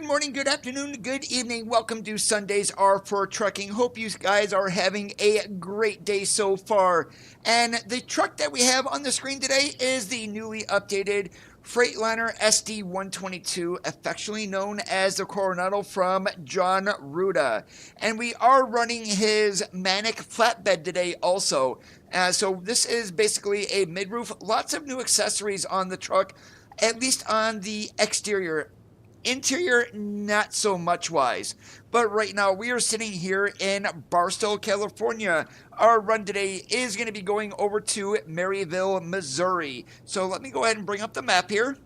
Good morning, good afternoon, good evening. Welcome to Sundays Are for Trucking. Hope you guys are having a great day so far. And the truck that we have on the screen today is the newly updated Freightliner SD122, affectionately known as the Coronado from John Ruda. And we are running his Manic flatbed today also. So this is basically a mid-roof. Lots of new accessories on the truck, at least on the exterior. Interior, not so much wise. But right now, we are sitting here in Barstow, California. Our run today is going to be going over to Maryville, Missouri. So let me go ahead and bring up the map here.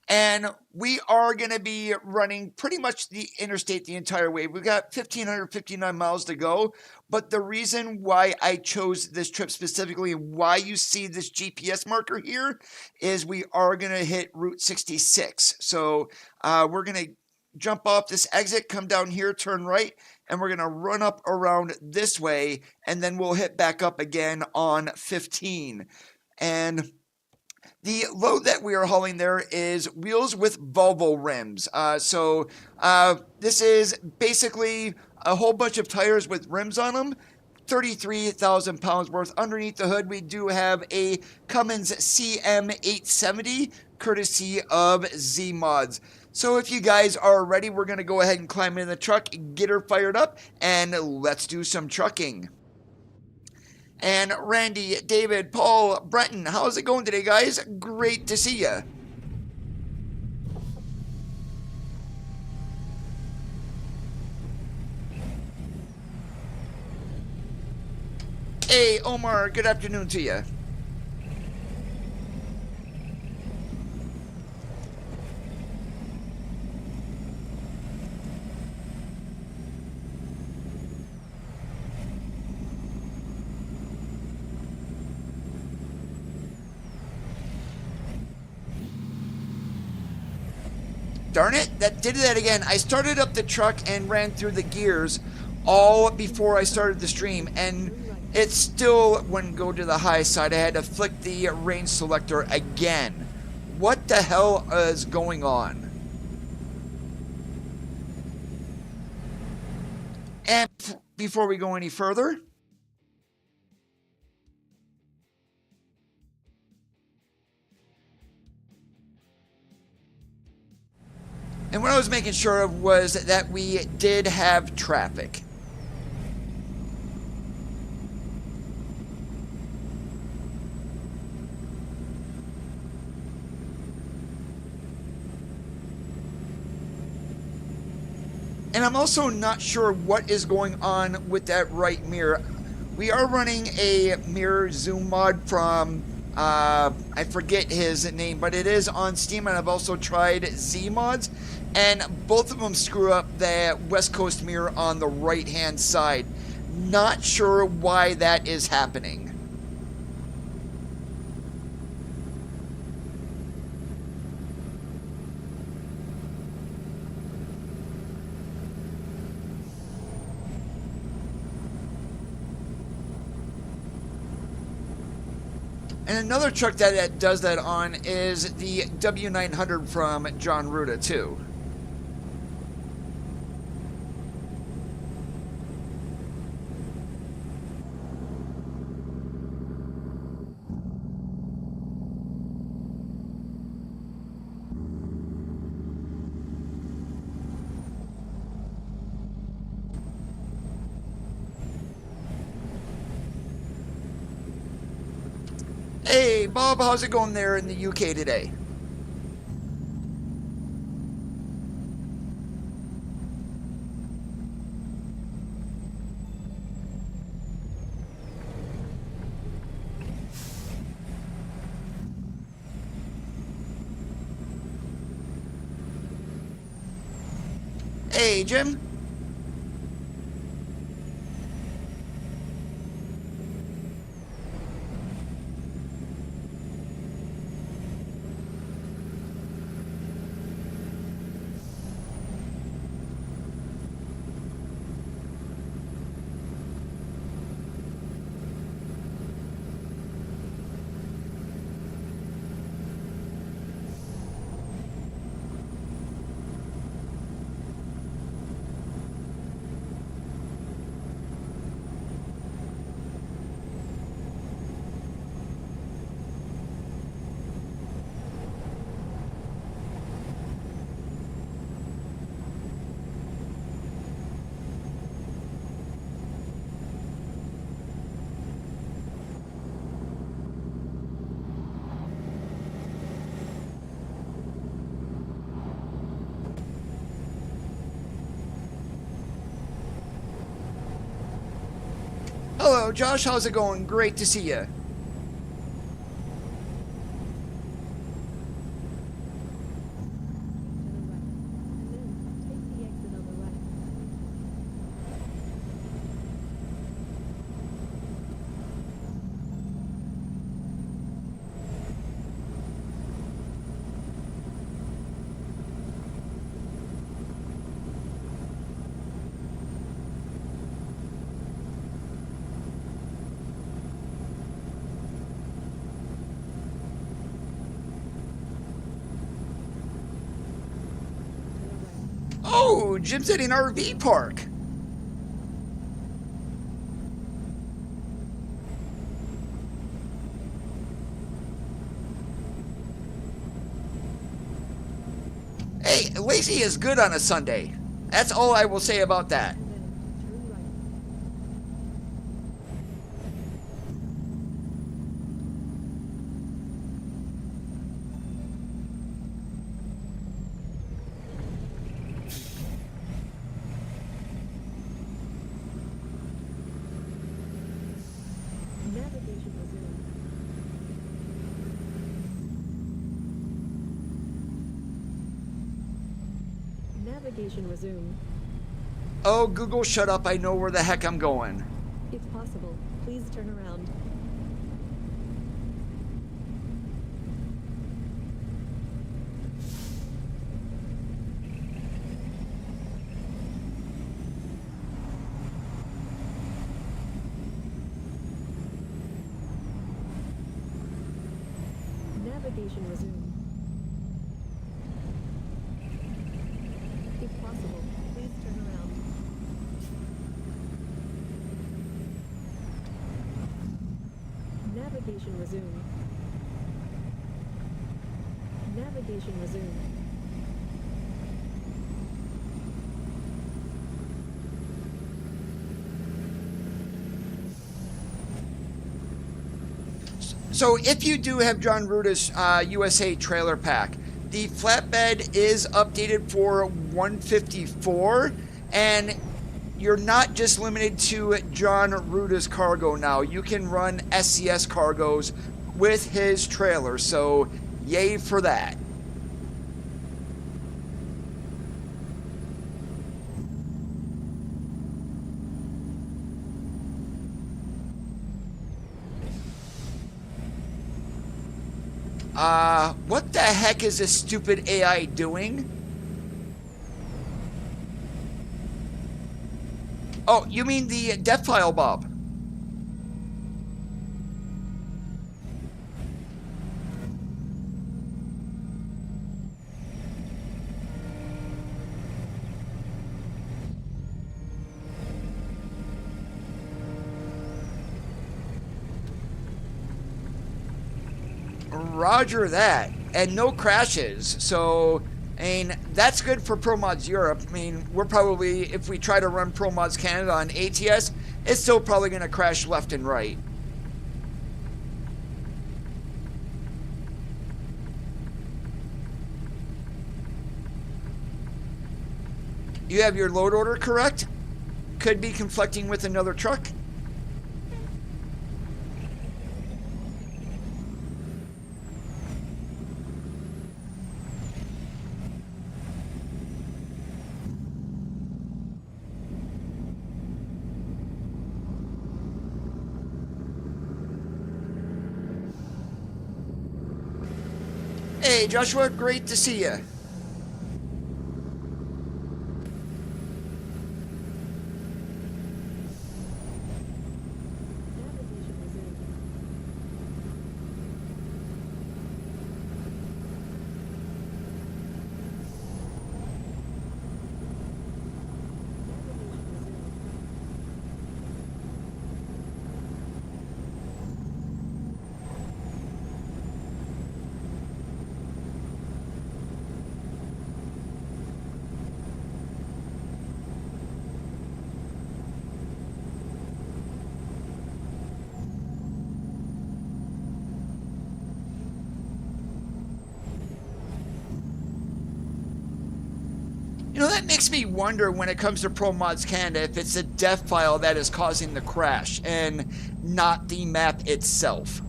And we are going to be running pretty much the interstate the entire way. We've got 1,559 miles to go. But the reason why I chose this trip specifically, why you see this GPS marker here, is we are going to hit Route 66. So we're going to jump off this exit, come down here, turn right, and we're going to run up around this way, and then we'll hit back up again on 15. And the load that we are hauling there is wheels with Volvo rims. This is basically a whole bunch of tires with rims on them. 33,000 pounds worth. Underneath the hood, we do have a Cummins CM870, courtesy of Z-Mods. So if you guys are ready, we're going to go ahead and climb in the truck, get her fired up, and let's do some trucking. And Randy, David, Paul, Brenton, how's it going today, guys? Great to see you. Hey, Omar, good afternoon to you. Darn it, that did that again. I started up the truck and ran through the gears all before I started the stream, and it still wouldn't go to the high side. I had to flick the range selector again. What the hell is going on? And before we go any further, and what I was making sure of was that we did have traffic. And I'm also not sure what is going on with that right mirror. We are running a mirror zoom mod from, I forget his name, but it is on Steam, and I've also tried Z-Mods, and both of them screw up the West Coast mirror on the right-hand side. Not sure why that is happening. And another truck that does that on is the W900 from John Ruda, too. Hey, Bob, how's it going there in the UK today? Hey, Jim. Hello, Josh. How's it going? Great to see you. Oh, Jim's at an RV park. Hey, lazy is good on a Sunday. That's all I will say about that. Navigation resumed. Oh, Google, shut up. I know where the heck I'm going. If possible, please turn around. Navigation resumed. If possible, please turn around. Navigation resumed. Navigation resumed. So if you do have John Ruta's USA trailer pack, the flatbed is updated for 154, and you're not just limited to John Ruta's cargo now. You can run SCS cargos with his trailer, so yay for that. What the heck is this stupid AI doing? Oh, you mean the death file, Bob? Roger that. And no crashes. So, I mean, that's good for Pro Mods Europe. I mean, we're probably, if we try to run Pro Mods Canada on ATS, it's still probably going to crash left and right. You have your load order correct? Could be conflicting with another truck. Hey, Joshua, great to see you. That makes me wonder when it comes to Pro Mods Canada if it's the def file that is causing the crash and not the map itself.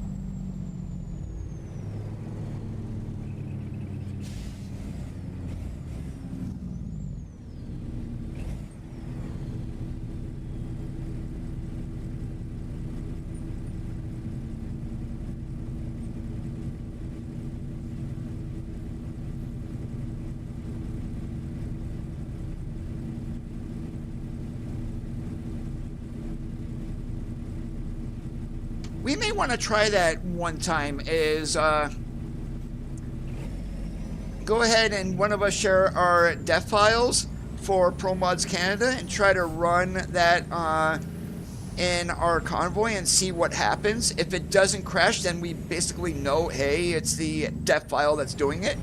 We may want to try that one time is go ahead and one of us share our def files for Pro Mods Canada and try to run that in our convoy and see what happens. If it doesn't crash, then we basically know, hey, it's the def file that's doing it.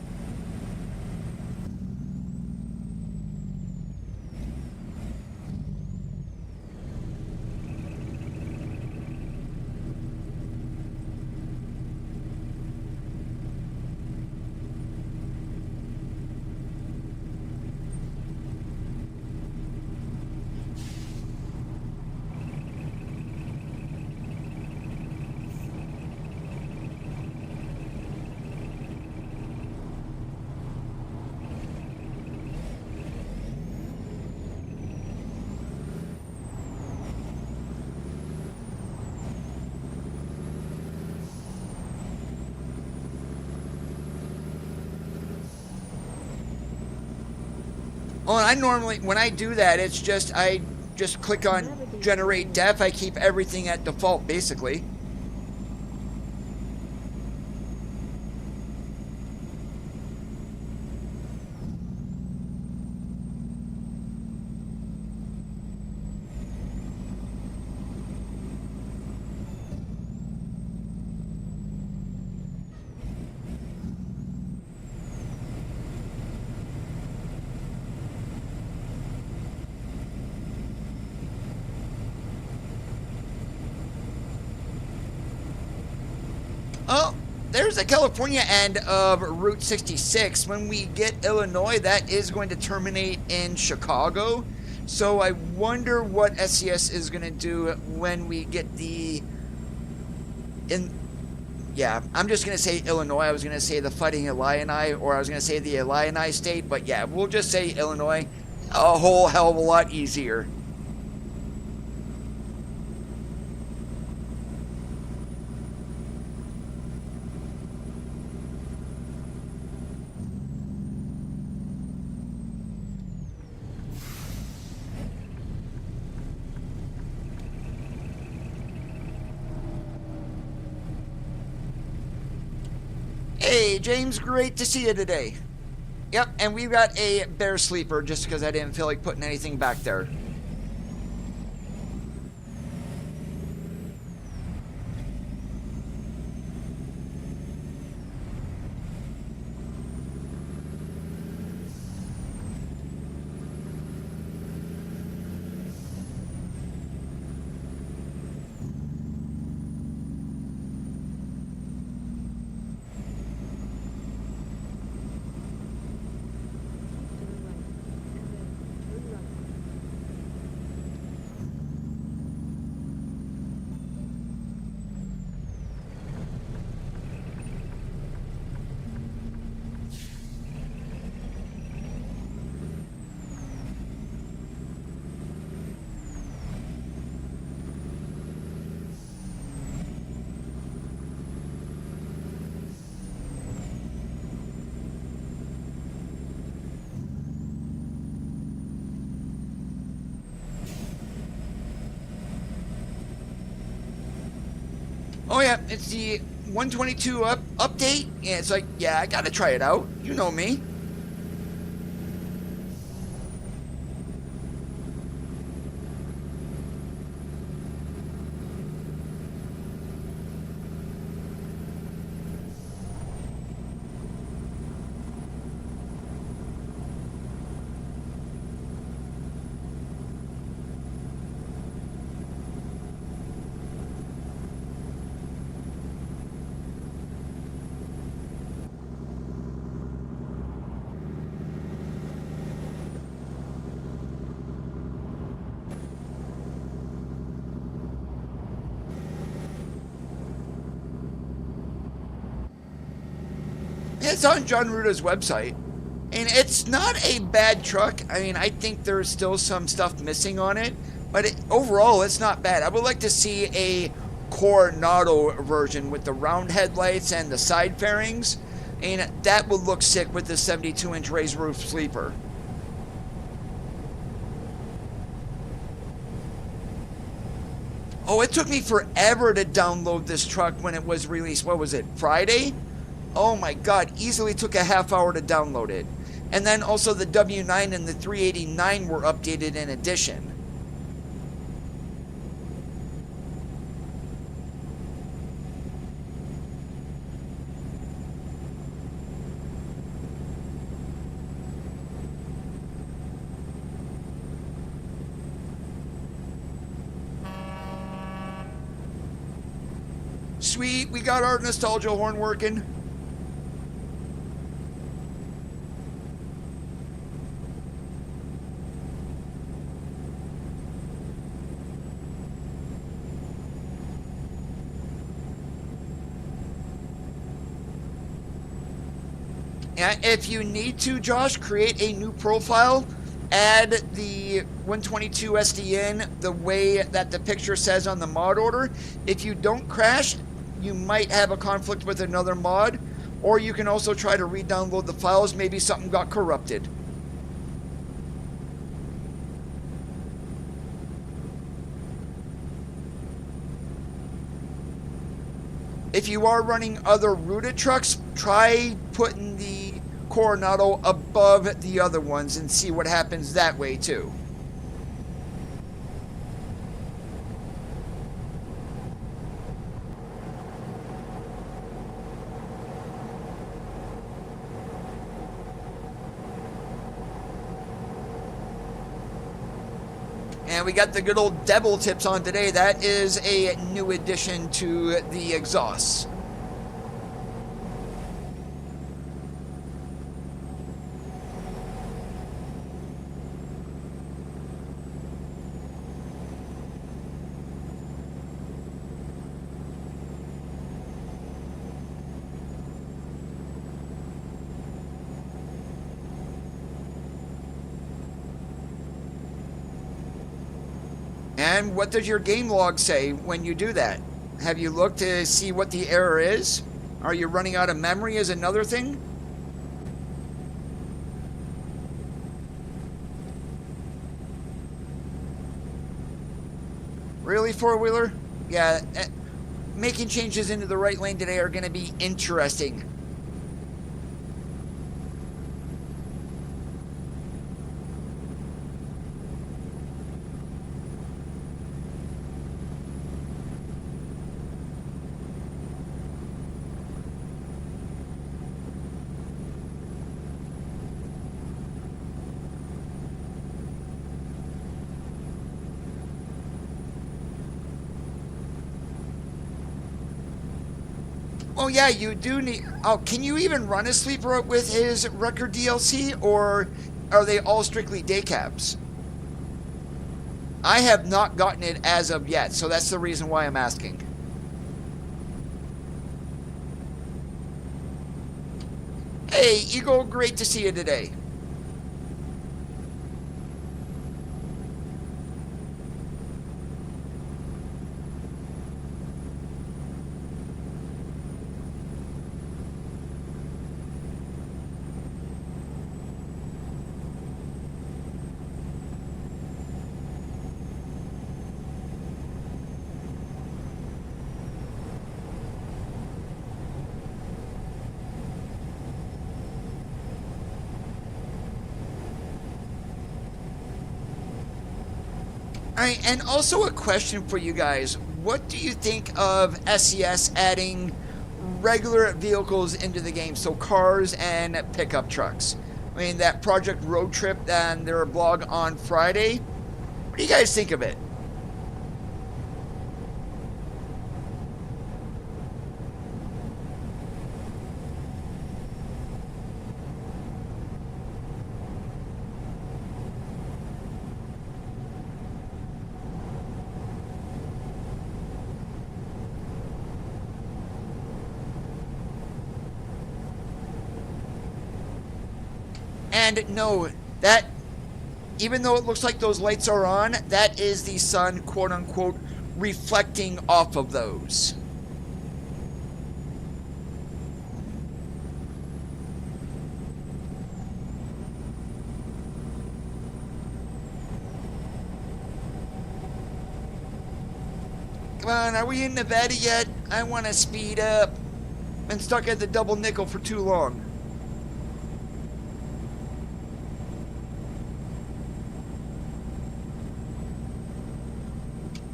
Oh, and I normally, when I do that, it's just, I just click on generate def. I keep everything at default, basically. Oh, there's the California end of Route 66. When we get Illinois, that is going to terminate in Chicago. So I wonder what SCS is going to do when we get the... Yeah, I'm just going to say Illinois. I was going to say the Fighting Illini, or I was going to say the Illini state. But yeah, we'll just say Illinois. A whole hell of a lot easier. Hey, James, great to see you today. Yep, and we've got a bear sleeper just because I didn't feel like putting anything back there. Oh yeah, it's the 122 update, and it's like, yeah, I gotta try it out. You know me. it's on John Ruda's website. And it's not a bad truck. I mean, I think there's still some stuff missing on it, but overall, it's not bad. I would like to see a Coronado version with the round headlights and the side fairings, and that would look sick with the 72-inch raised roof sleeper. Oh, it took me forever to download this truck when it was released. What was it, Friday? Oh my god, easily took a half hour to download it. And then also the W9 and the 389 were updated in addition. Sweet, we got our nostalgia horn working. And if you need to, Josh, create a new profile, add the 122 SDN the way that the picture says on the mod order. If you don't crash, you might have a conflict with another mod, or you can also try to re-download the files. Maybe something got corrupted. If you are running other Ruda trucks, try putting the Coronado above the other ones and see what happens that way too. And we got the good old devil tips on today. That is a new addition to the exhausts. And what does your game log say when you do that? Have you looked to see what the error is? Are you running out of memory is another thing? Really, four-wheeler? Yeah, making changes into the right lane today are going to be interesting. Oh yeah, you do need... Oh, can you even run a sleeper with his record DLC, or are they all strictly day cabs? I have not gotten it as of yet, so that's the reason why I'm asking. Hey, Eagle, great to see you today. Alright, and also a question for you guys. What do you think of SES adding regular vehicles into the game? So cars and pickup trucks. I mean, that Project Road Trip and their blog on Friday. What do you guys think of it? And no, that, even though it looks like those lights are on, that is the sun, quote unquote, reflecting off of those. Come on, are we in Nevada yet? I want to speed up. Been stuck at the double nickel for too long.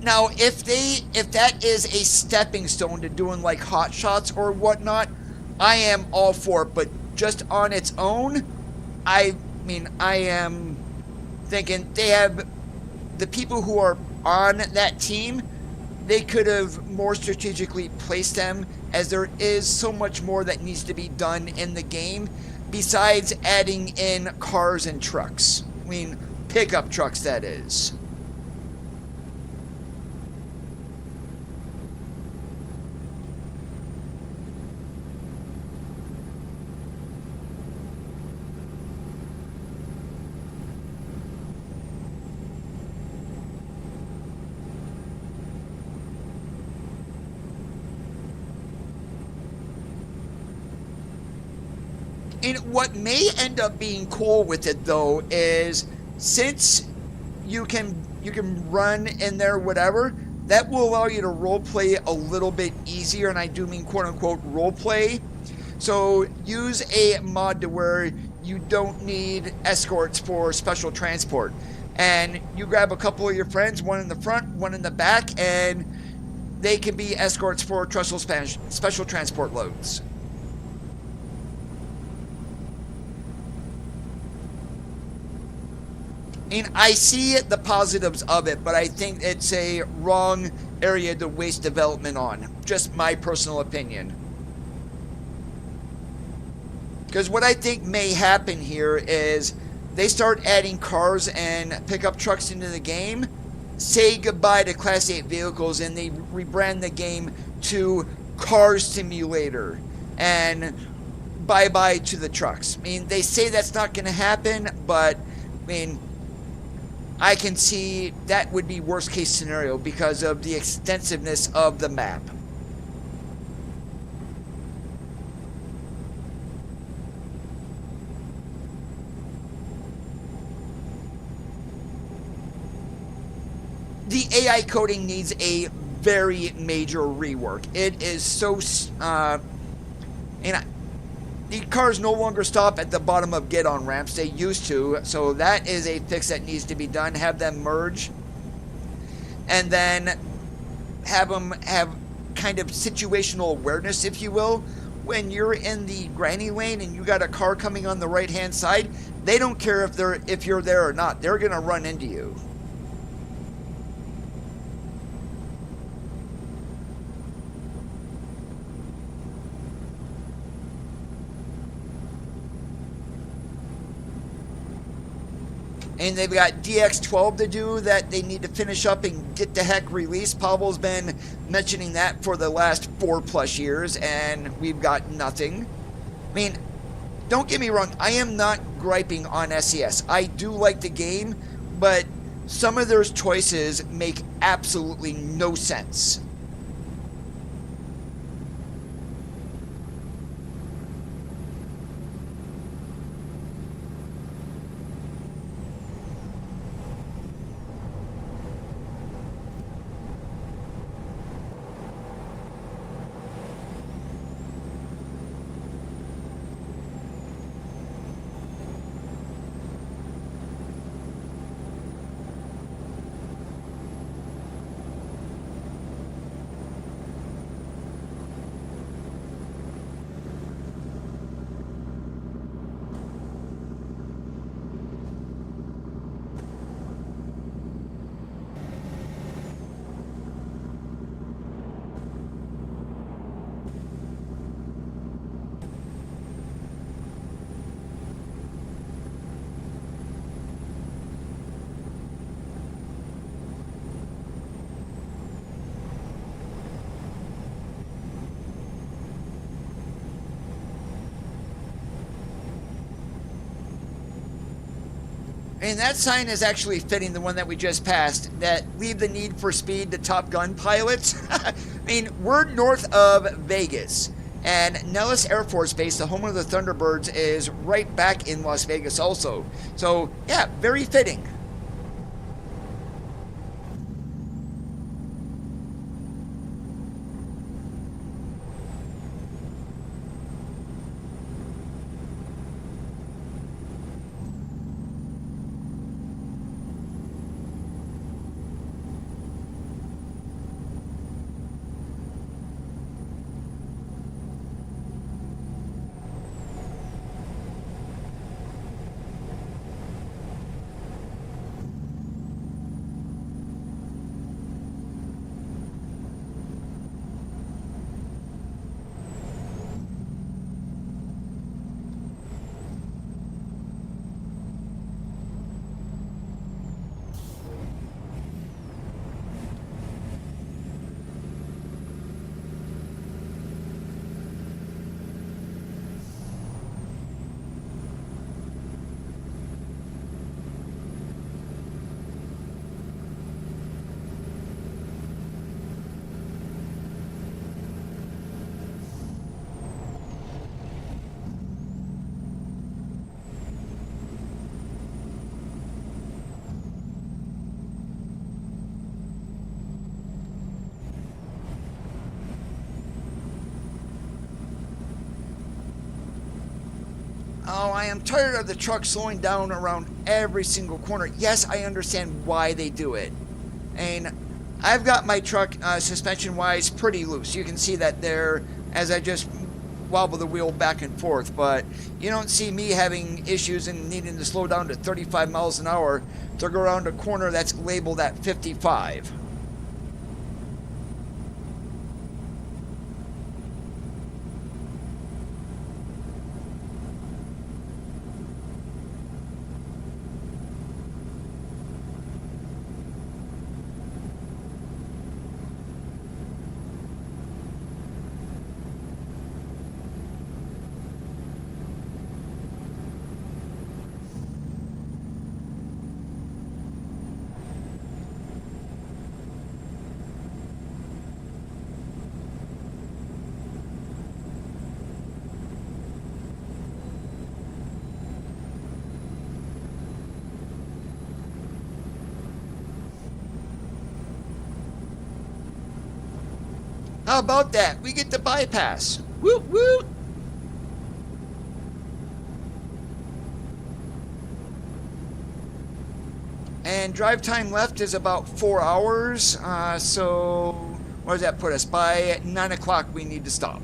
Now, if that is a stepping stone to doing like hot shots or whatnot, I am all for it. But just on its own, I mean, I am thinking they have the people who are on that team. They could have more strategically placed them, as there is so much more that needs to be done in the game besides adding in cars and trucks. I mean, pickup trucks, that is. And what may end up being cool with it though is, since you can run in there whatever, that will allow you to role play a little bit easier, and I do mean quote unquote role play. So use a mod to where you don't need escorts for special transport, and you grab a couple of your friends, one in the front, one in the back, and they can be escorts for special transport loads. And I see the positives of it, but I think it's a wrong area to waste development on. Just my personal opinion. Because what I think may happen here is they start adding cars and pickup trucks into the game, say goodbye to Class 8 vehicles, and they rebrand the game to Car Simulator, and bye-bye to the trucks. I mean, they say that's not going to happen, but, I mean, I can see that would be worst case scenario because of the extensiveness of the map. The AI coding needs a very major rework. It is so, the cars no longer stop at the bottom of get-on ramps. They used to, so that is a fix that needs to be done. Have them merge, and then have them have kind of situational awareness, if you will. When you're in the granny lane and you got a car coming on the right-hand side, they don't care if you're there or not. They're gonna run into you. And they've got DX12 to do that they need to finish up and get the heck released. Pavel's been mentioning that for the last 4+ years, and we've got nothing. I mean, don't get me wrong, I am not griping on SES. I do like the game, but some of their choices make absolutely no sense. And that sign is actually fitting, the one that we just passed, that leave the need for speed to Top Gun pilots. I mean, we're north of Vegas, and Nellis Air Force Base, the home of the Thunderbirds, is right back in Las Vegas also. So, yeah, very fitting. Oh, I am tired of the truck slowing down around every single corner. Yes, I understand why they do it. And I've got my truck suspension-wise pretty loose. You can see that there as I just wobble the wheel back and forth. But you don't see me having issues and needing to slow down to 35 miles an hour to go around a corner that's labeled at 55. How about that? We get the bypass. Woot woot! And drive time left is about 4 hours. So, where does that put us? By 9 o'clock, we need to stop.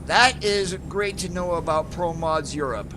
That is great to know about Pro Mods Europe.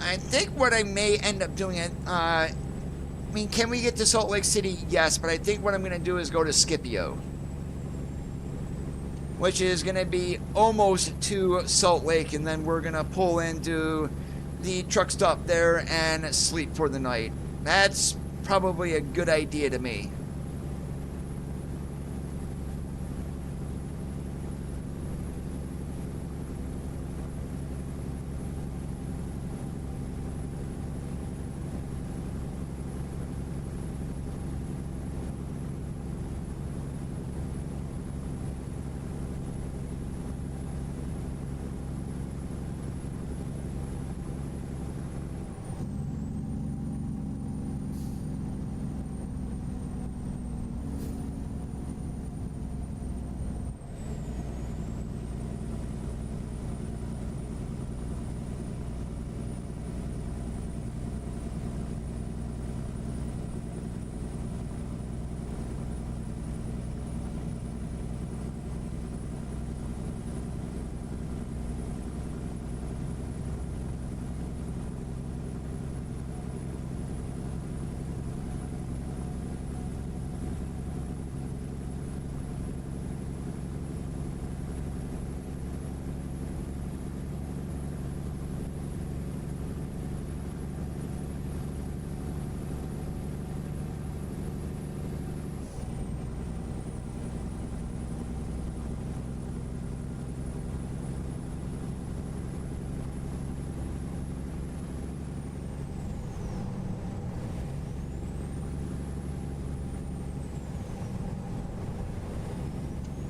I think what I may end up doing it, I mean, can we get to Salt Lake City? Yes, but I think what I'm going to do is go to Scipio, which is going to be almost to Salt Lake, and then we're going to pull into the truck stop there and sleep for the night. That's probably a good idea to me.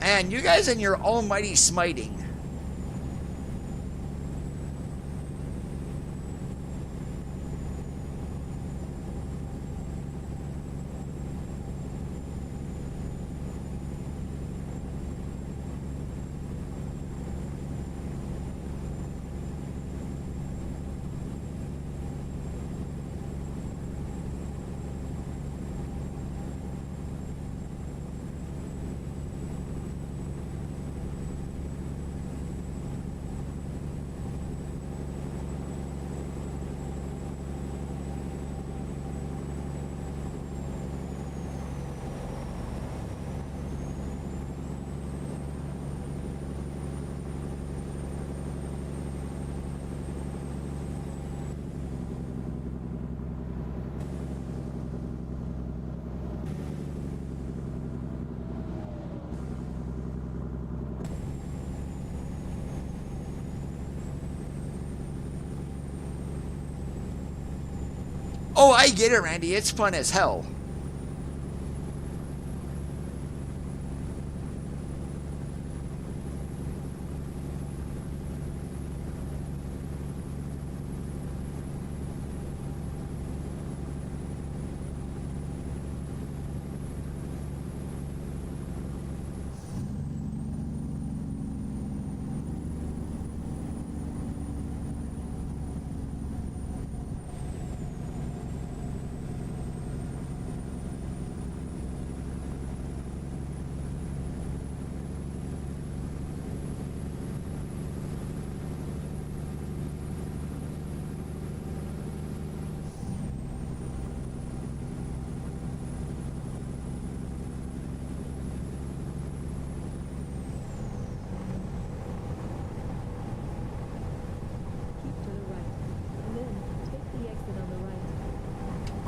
Man, you guys and your almighty smiting. Oh, I get it, Randy. It's fun as hell.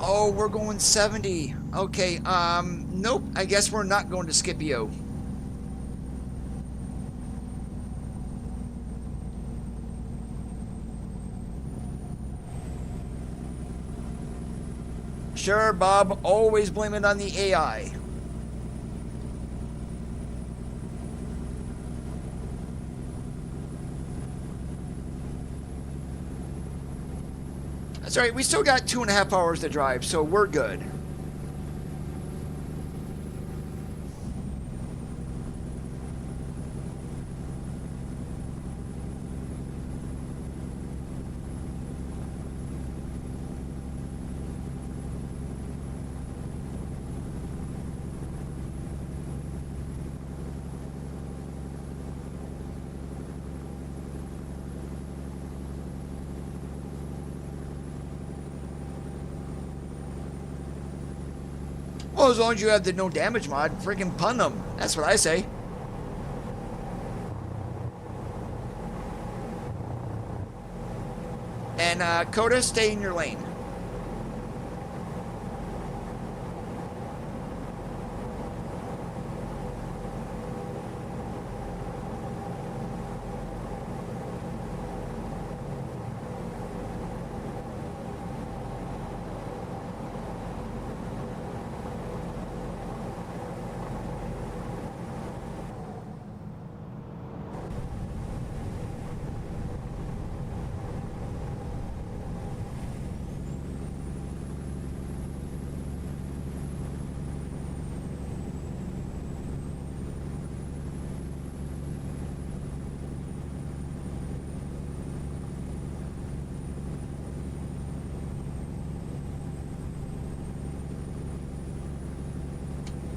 Oh, we're going 70. Okay, nope. I guess we're not going to Scipio. Sure, Bob. Always blame it on the AI. That's all right. We still got 2.5 hours to drive, so we're good. Well, as long as you have the no damage mod, freaking pun them. That's what I say. And Coda, stay in your lane.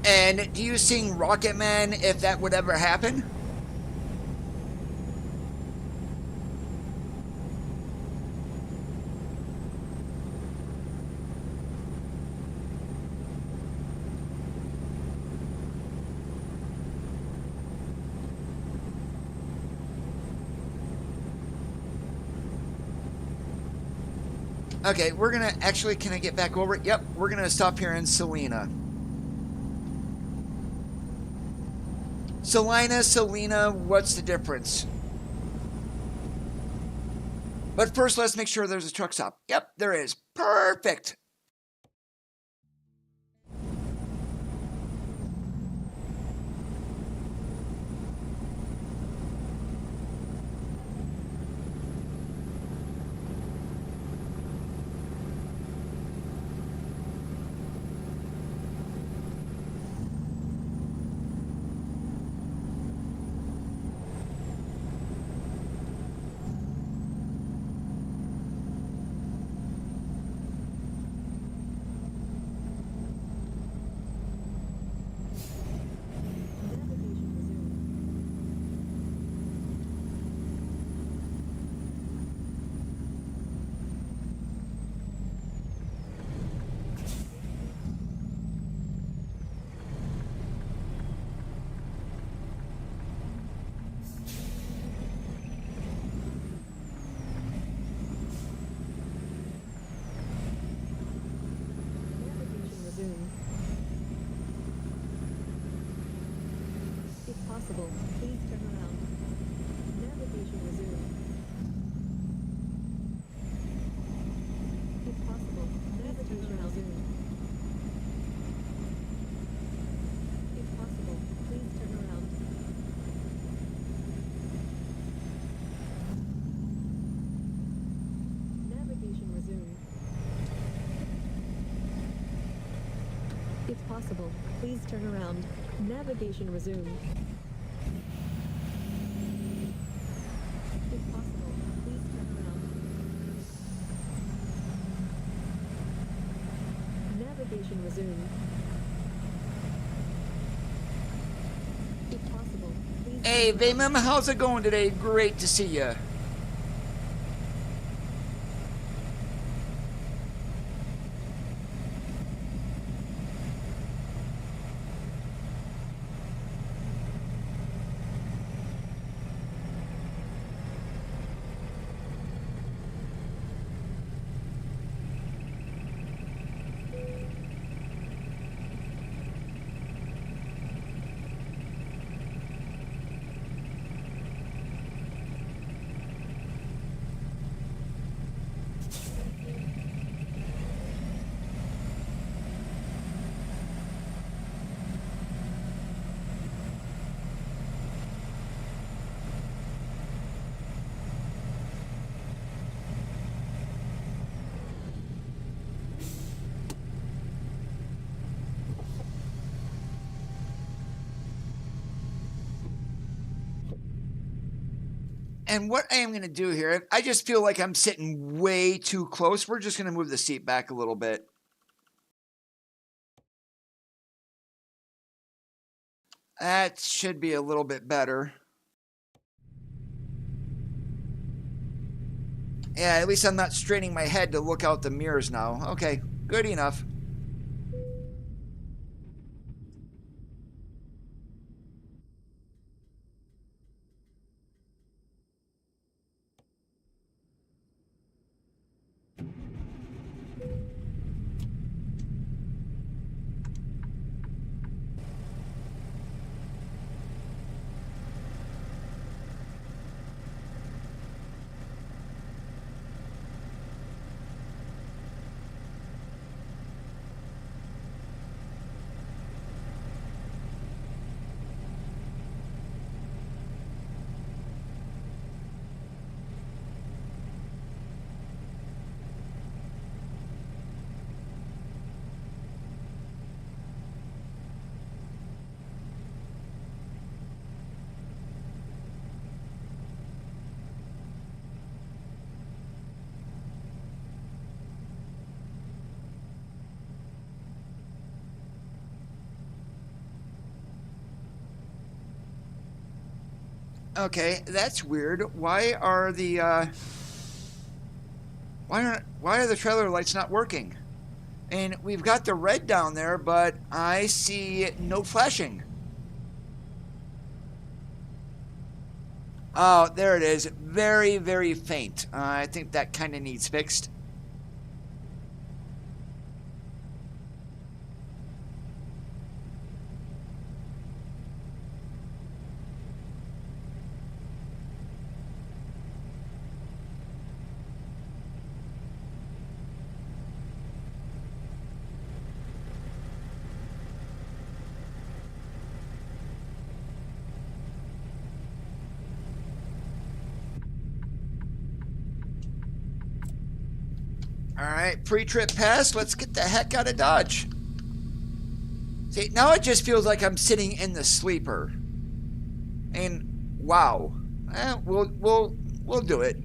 And do you sing Rocket Man if that would ever happen? Okay, we're gonna actually, can I get back over it? Yep, we're gonna stop here in Selena. Selena, what's the difference? But first, let's make sure there's a truck stop. Yep, there is. Perfect. Possible. Please turn around. Navigation resumed. If possible, please turn around. Navigation resumed. If possible, please. Hey, Vaymim, how's it going today? Great to see you. And what I am going to do here, I just feel like I'm sitting way too close. We're just going to move the seat back a little bit. That should be a little bit better. Yeah, at least I'm not straining my head to look out the mirrors now. Okay, good enough. Okay, that's weird. Why are the why are the trailer lights not working? And we've got the red down there, but I see no flashing. Oh, there it is. Very, very faint. I think that kind of needs fixed. Alright, pre-trip pass. Let's get the heck out of Dodge. See, now it just feels like I'm sitting in the sleeper. And wow. We'll do it.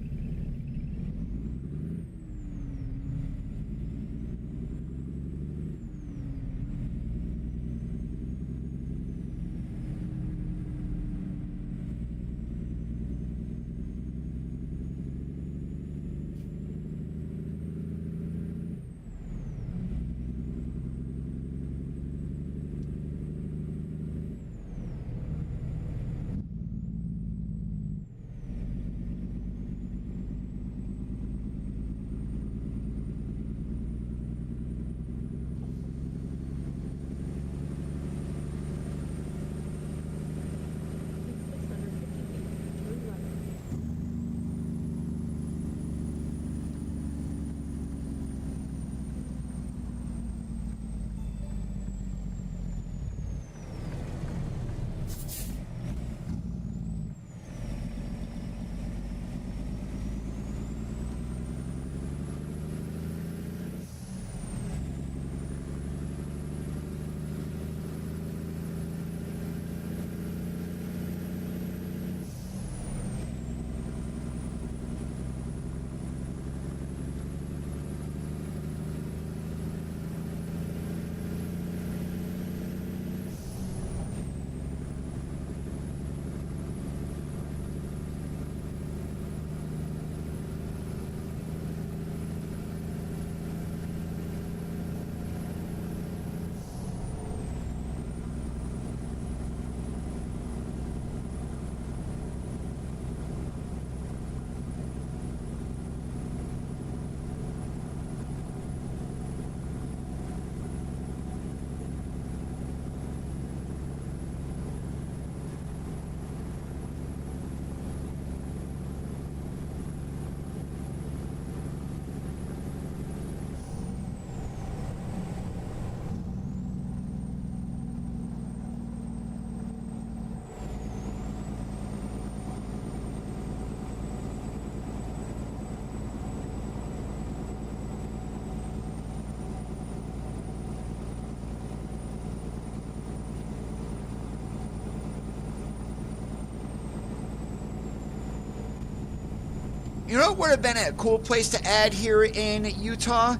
You know what would have been a cool place to add here in Utah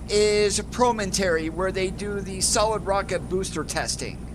is Promontory, where they do the solid rocket booster testing.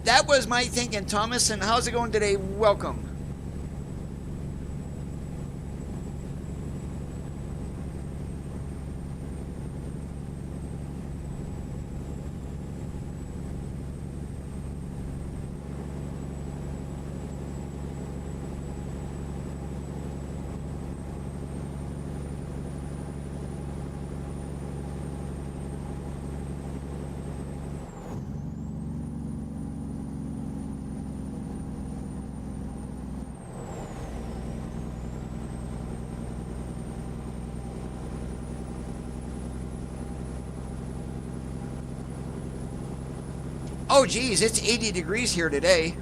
That was my thinking, Thomas, and how's it going today? Welcome. Oh geez, it's 80 degrees here today.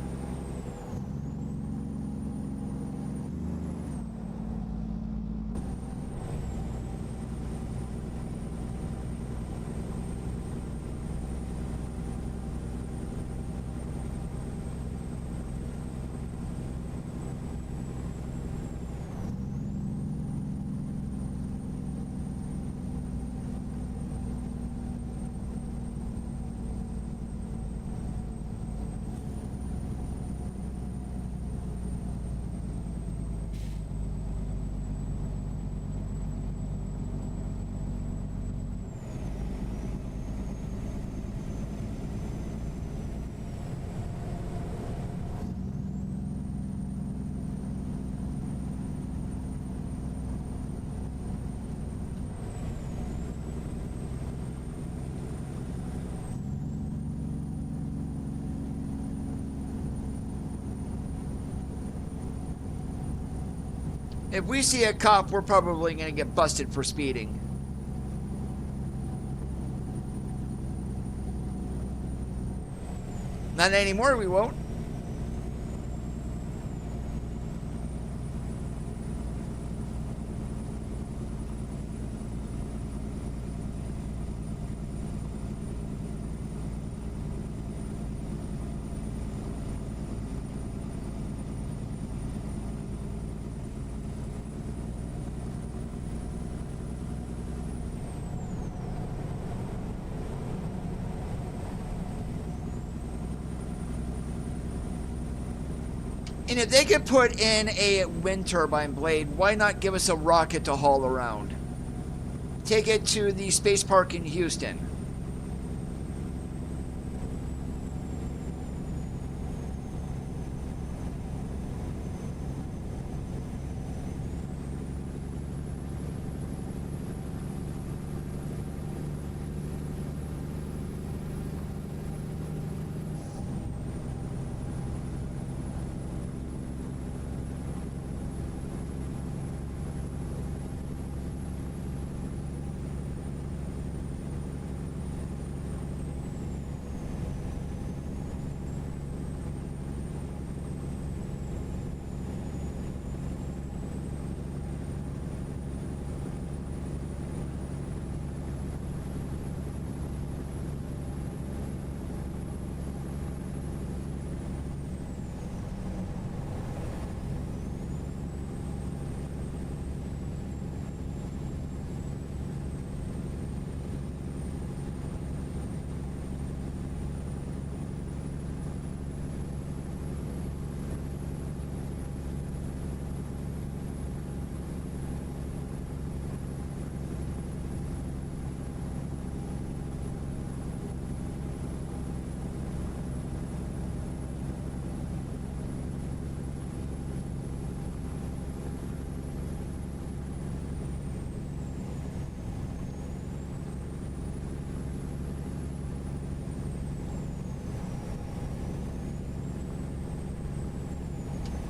If we see a cop, we're probably going to get busted for speeding. Not anymore, we won't. And if they could put in a wind turbine blade, why not give us a rocket to haul around? Take it to the space park in Houston.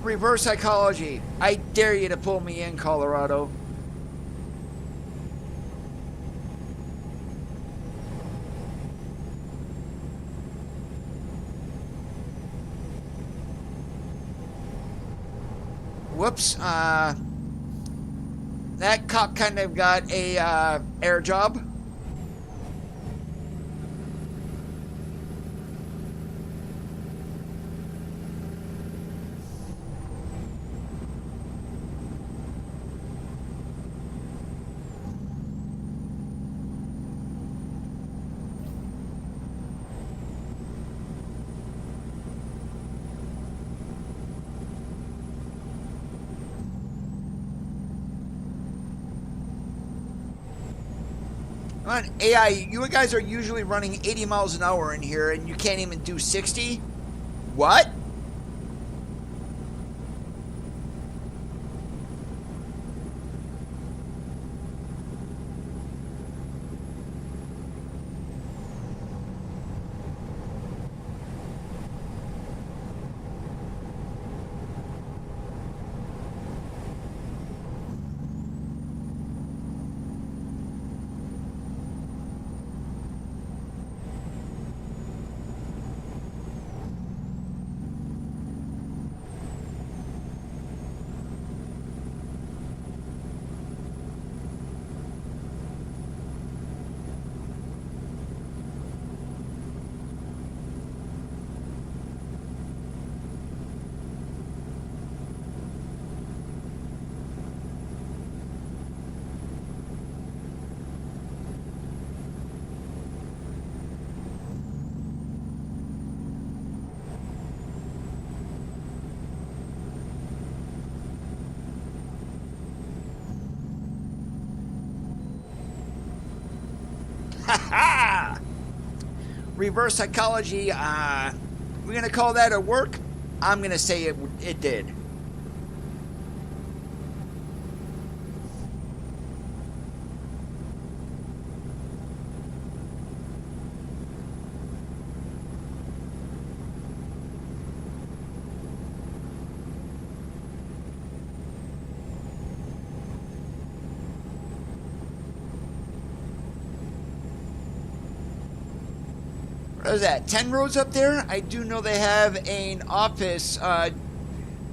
Reverse psychology. I dare you to pull me in, Colorado. Whoops. That cop kind of got a air job. Come on, AI, you guys are usually running 80 miles an hour in here and you can't even do 60? What? reverse psychology, we're going to call that a work. I'm going to say it did. What is that? 10 roads up there? I do know they have an office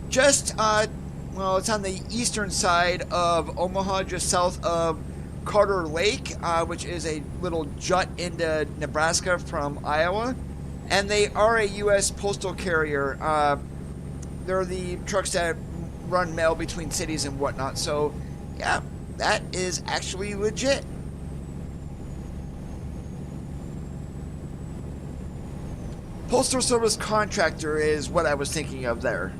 just, well, it's on the eastern side of Omaha, just south of Carter Lake, which is a little jut into Nebraska from Iowa. And they are a U.S. postal carrier. They're the trucks that run mail between cities and whatnot. So, yeah, that is actually legit. Postal Service contractor is what I was thinking of there.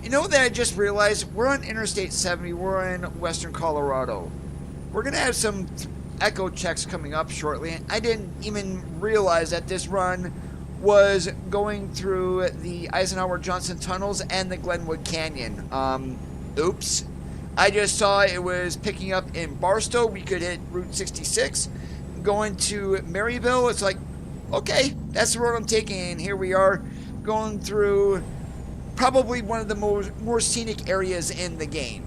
You know that I just realized? We're on Interstate 70. We're in western Colorado. We're going to have some echo checks coming up shortly. I didn't even realize that this run was going through the Eisenhower Johnson tunnels and the Glenwood Canyon. Oops. I just saw it was picking up in Barstow. We could hit Route 66. Going to Maryville, it's like, okay, that's the road I'm taking. And here we are going through probably one of the more scenic areas in the game.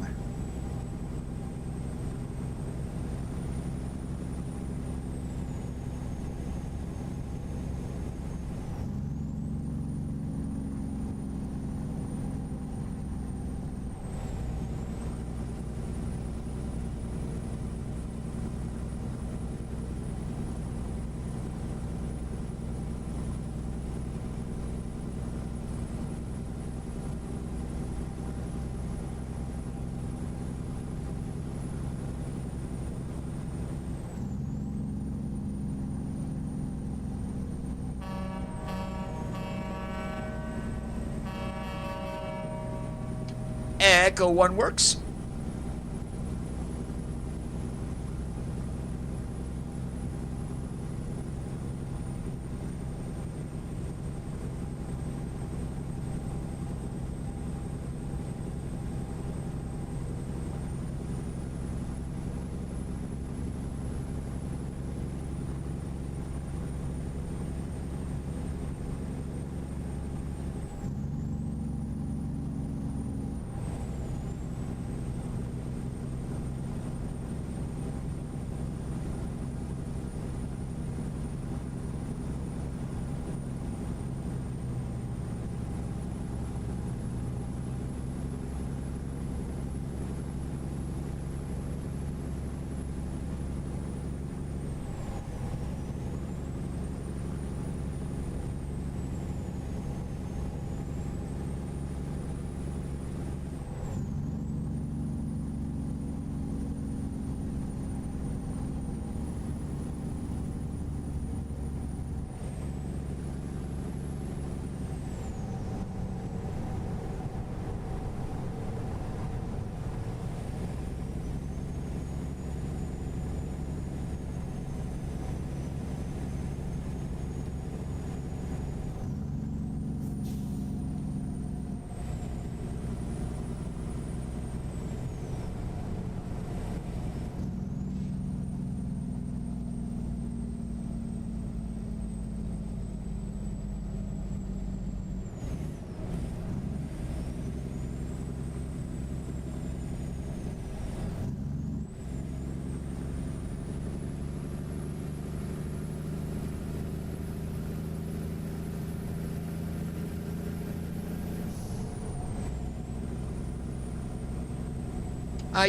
Echo 1 works.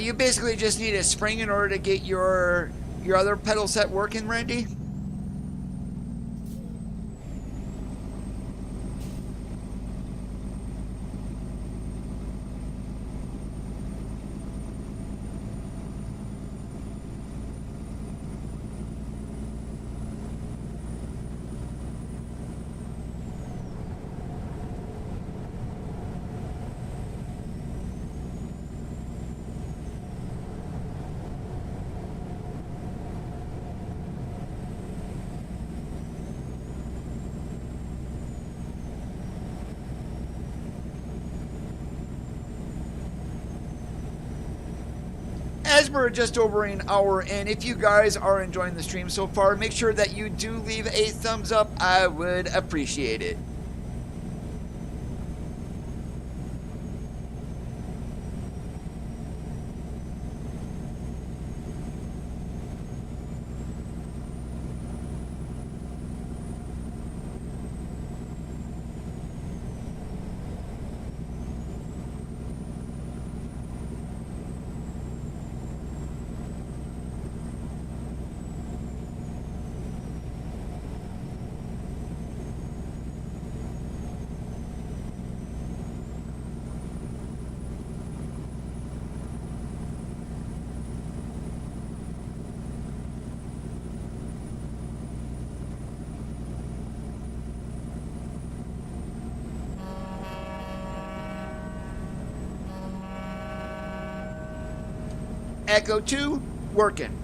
You basically just need a spring in order to get your other pedal set working, Randy. As we're just over an hour in, if you guys are enjoying the stream so far, make sure that you do leave a thumbs up. I would appreciate it. Echo 2, working.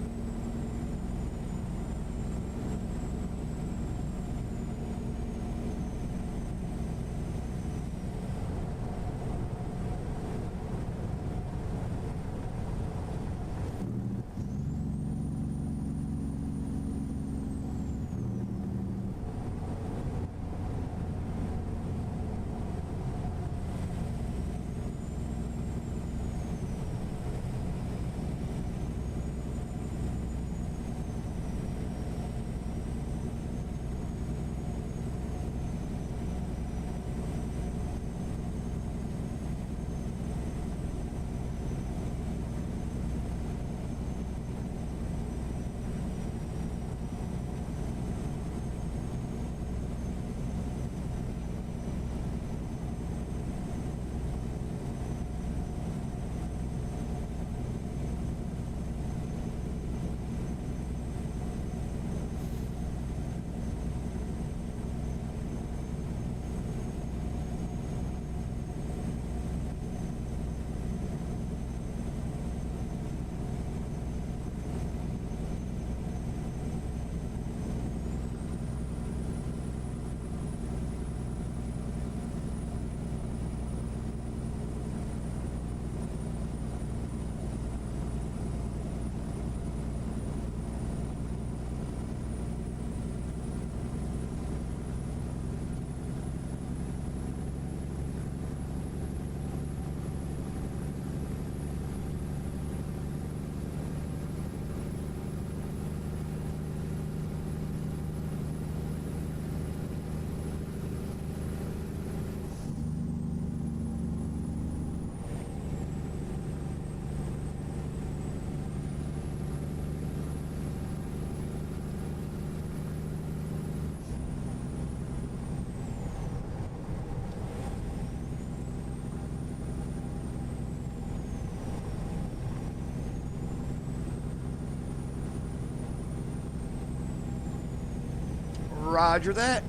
Roger that.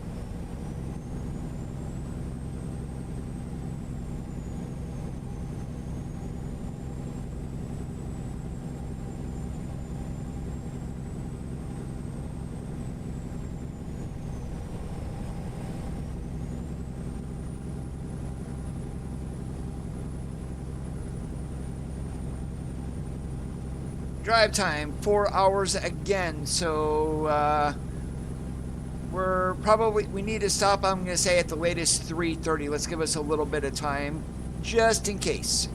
Drive time, 4 hours again, so we need to stop, I'm going to say, at the latest 3:30. Let's give us a little bit of time, just in case.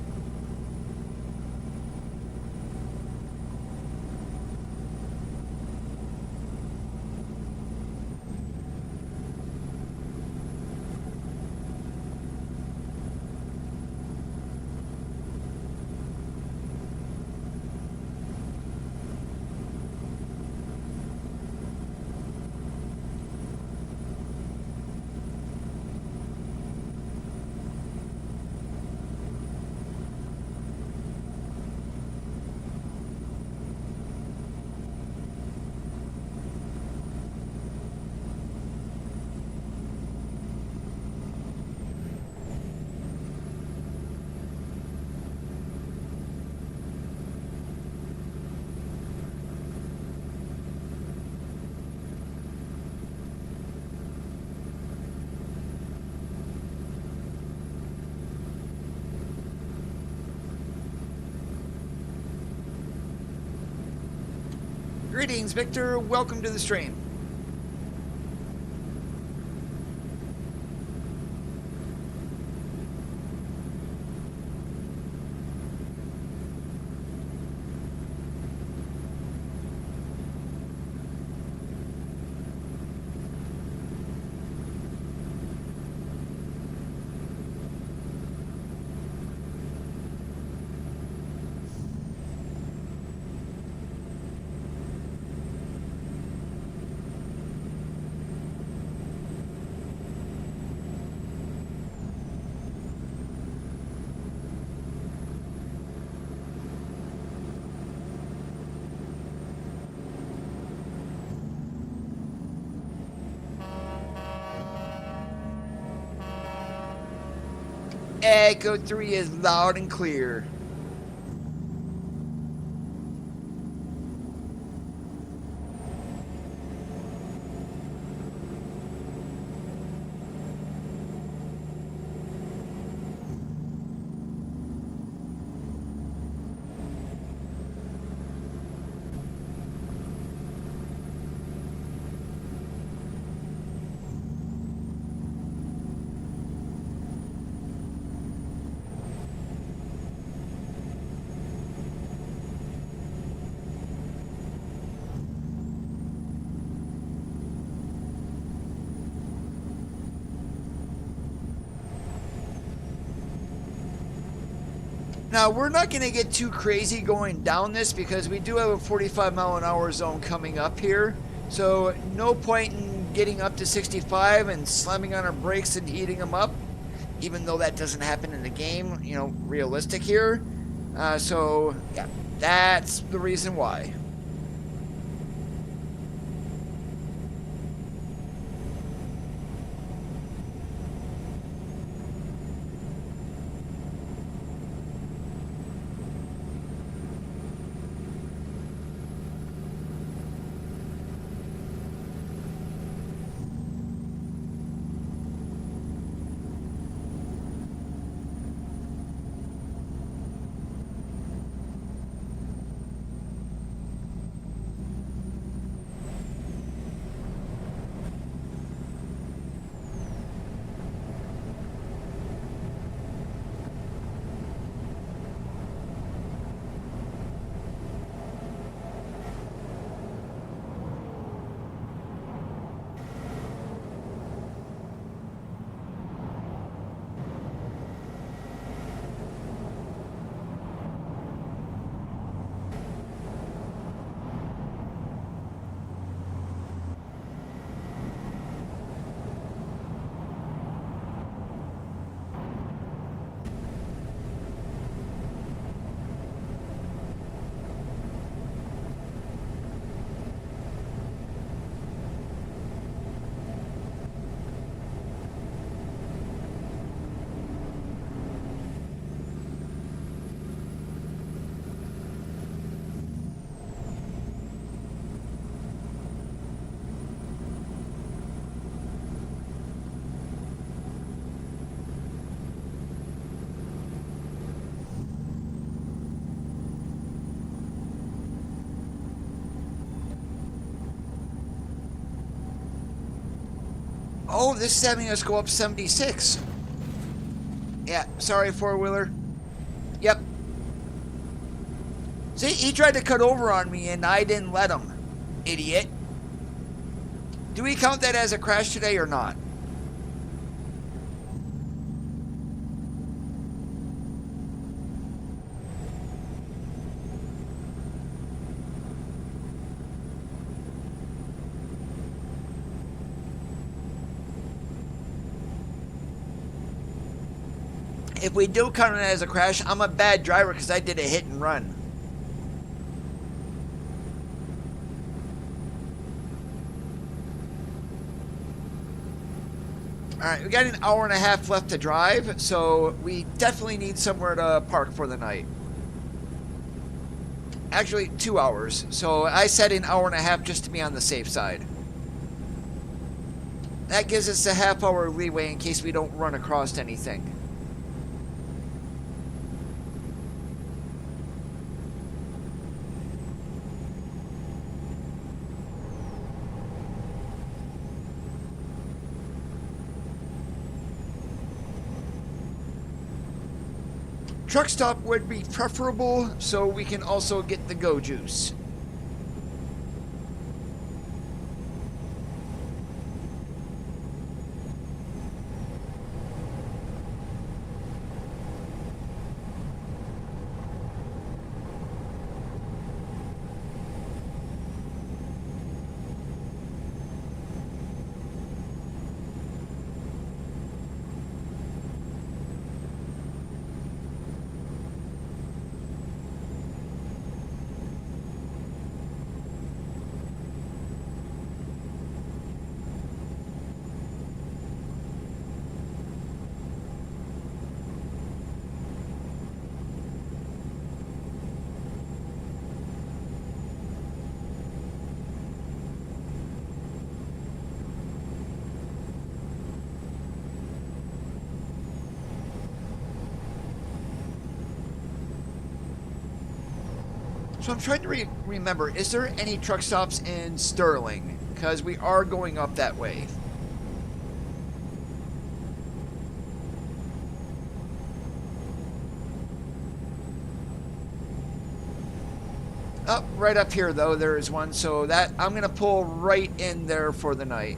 Greetings, Victor. Welcome to the stream. Echo 3 is loud and clear. Now, we're not going to get too crazy going down this because we do have a 45-mile-an-hour zone coming up here. So, no point in getting up to 65 and slamming on our brakes and heating them up, even though that doesn't happen in the game, you know, realistic here. So, yeah, that's the reason why. Oh, this is having us go up 76. Yeah, sorry, four-wheeler. Yep. See, he tried to cut over on me and I didn't let him. Idiot. Do we count that as a crash today or not? If we do count it as a crash, I'm a bad driver because I did a hit and run. Alright, we got an hour and a half left to drive, so we definitely need somewhere to park for the night. Actually, 2 hours. So I said an hour and a half just to be on the safe side. That gives us a half-hour leeway in case we don't run across anything. Truck stop would be preferable so we can also get the go juice. So I'm trying to remember, is there any truck stops in Sterling? Because we are going up that way. Oh, right up here though, there is one. So that I'm gonna pull right in there for the night.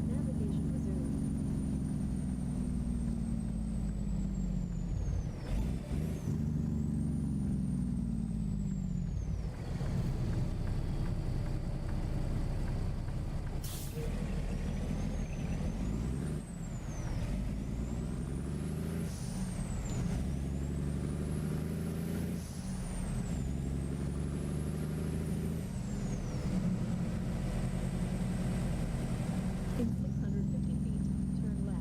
Navigation resumed. In 650 feet, turn left.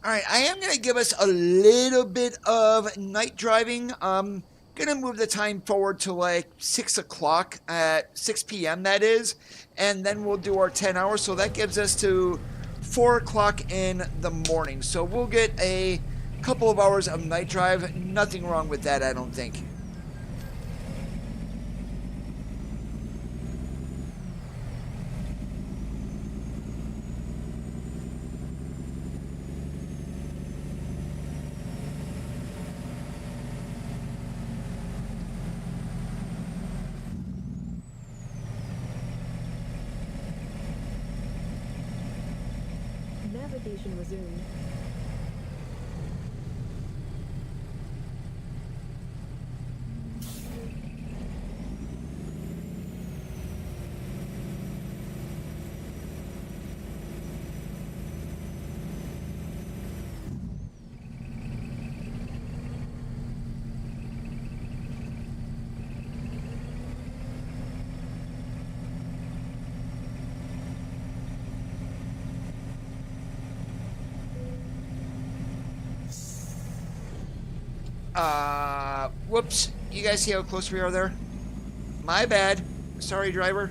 All right, I am going to give us a little bit of night driving. Going to move the time forward to like 6 o'clock at 6 p.m. that is, and then we'll do our 10 hours. So that gives us to 4 o'clock in the morning. So we'll get a couple of hours of night drive. Nothing wrong with that, I don't think. Navigation resumed. Whoops. You guys see how close we are there? My bad. Sorry, driver.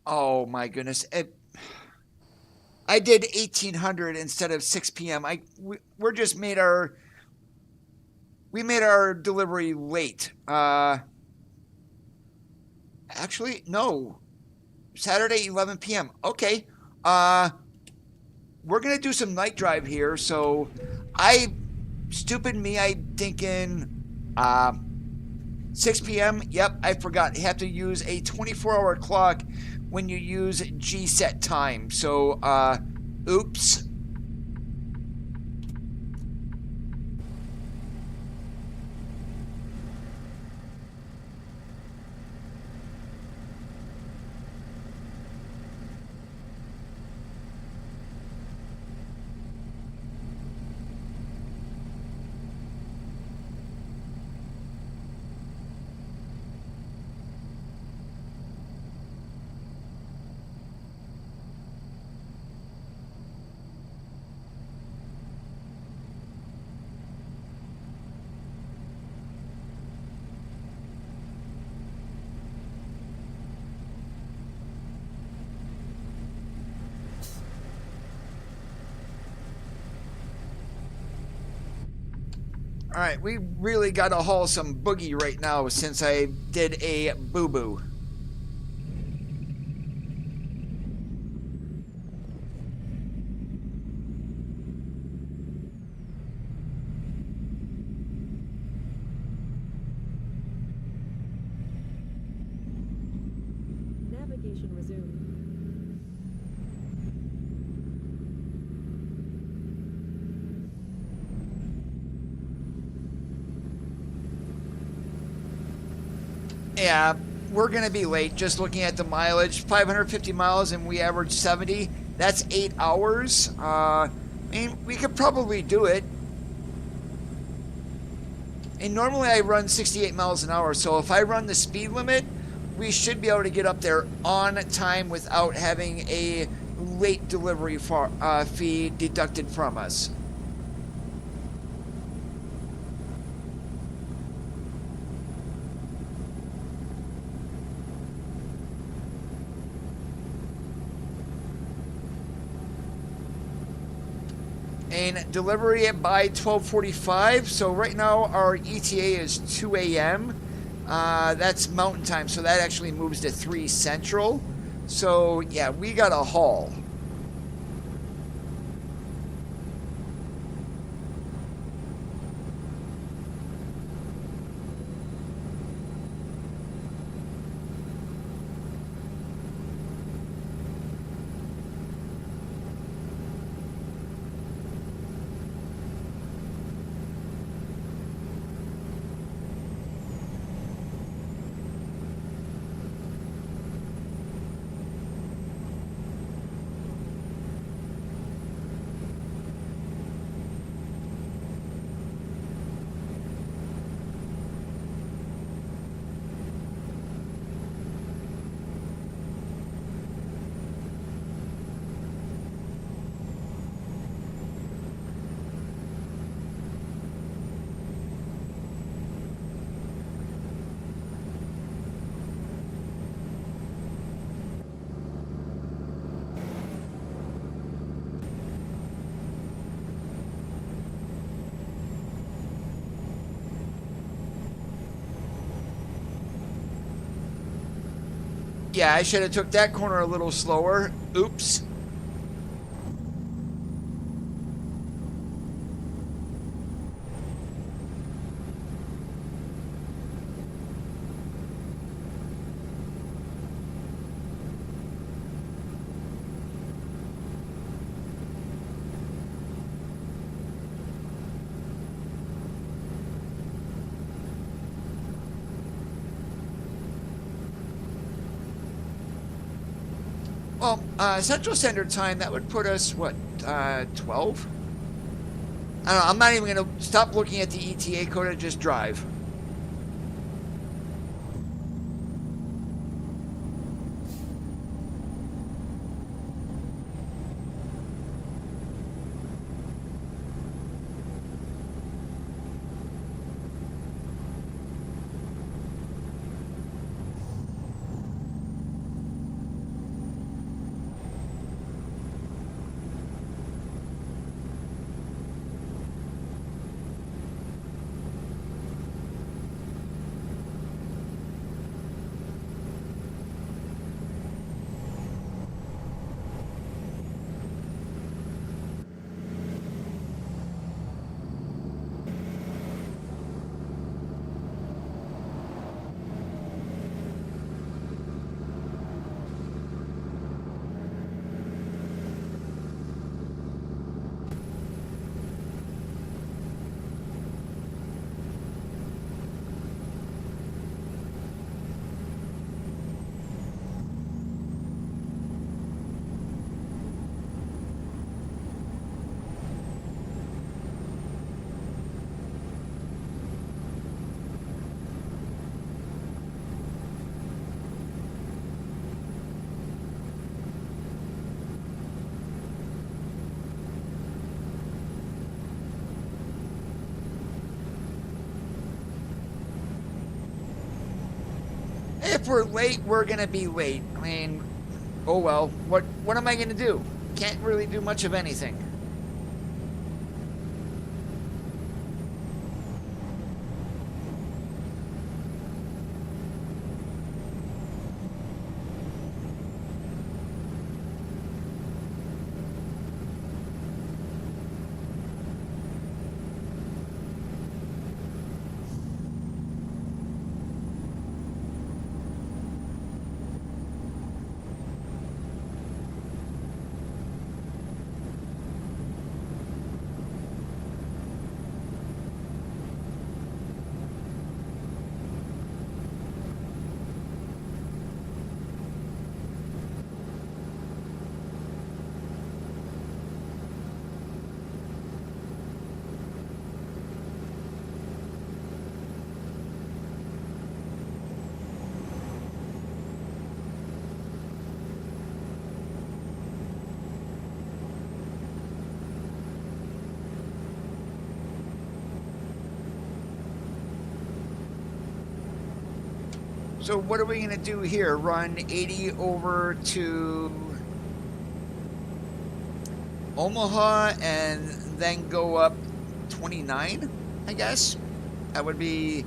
Oh my goodness. I did 1800 instead of 6 p.m. We're just made our delivery late. Actually, no. Saturday 11 p.m. Okay. We're gonna do some night drive here. So, stupid me, I thinking, 6 p.m. Yep, I forgot. You have to use a 24-hour clock when you use G-set time. So, oops. All right, we really got to haul some boogie right now since I did a boo-boo. Navigation resumed. Yeah, we're going to be late just looking at the mileage. 550 miles and we average 70. That's 8 hours. I mean, we could probably do it. And normally I run 68 miles an hour, so if I run the speed limit, we should be able to get up there on time without having a late delivery fee deducted from us. And delivery it by 12:45. So right now our ETA is 2 a.m. That's mountain time, so that actually moves to 3 central. So yeah, we got a haul. Yeah, I should have took that corner a little slower. Oops. Well, Central Standard Time, that would put us, what, 12? I don't know, I'm not even going to stop looking at the ETA code and just drive. if we're late, we're gonna be late. I mean, oh well. What am I gonna do? Can't really do much of anything. So what are we going to do here? Run 80 over to Omaha and then go up 29, I guess? That would be...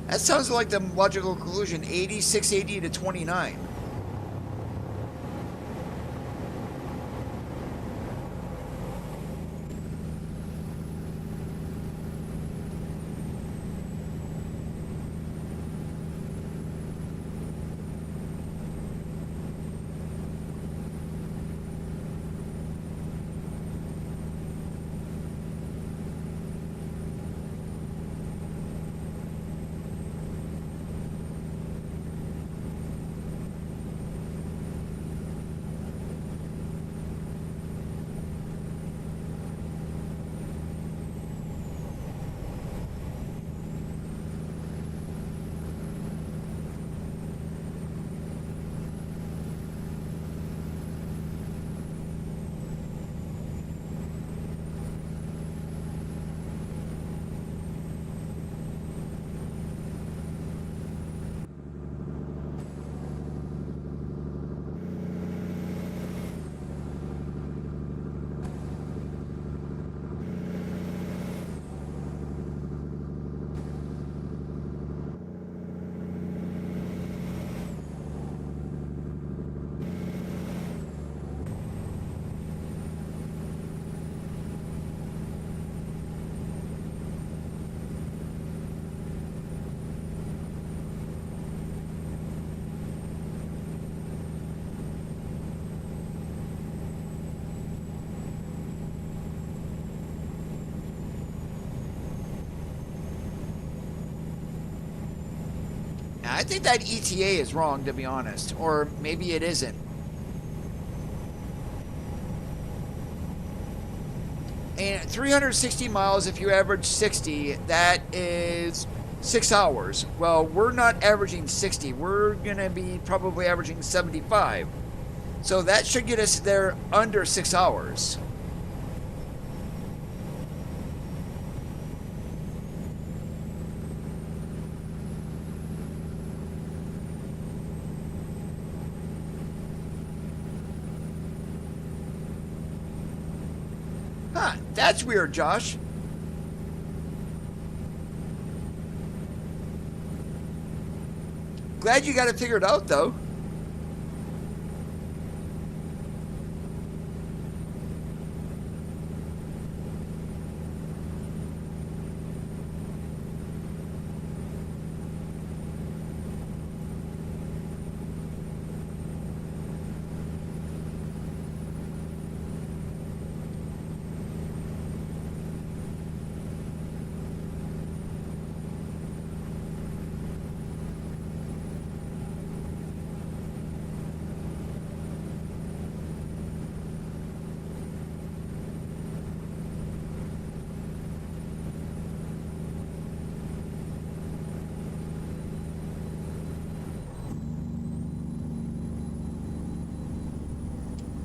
That sounds like the logical conclusion. 80, 680 to 29. I think that ETA is wrong, to be honest. Or maybe it isn't. And 360 miles, if you average 60, that is 6 hours. Well, we're not averaging 60. We're going to be probably averaging 75. So that should get us there under 6 hours. Huh, that's weird, Josh. Glad you got it figured out, though.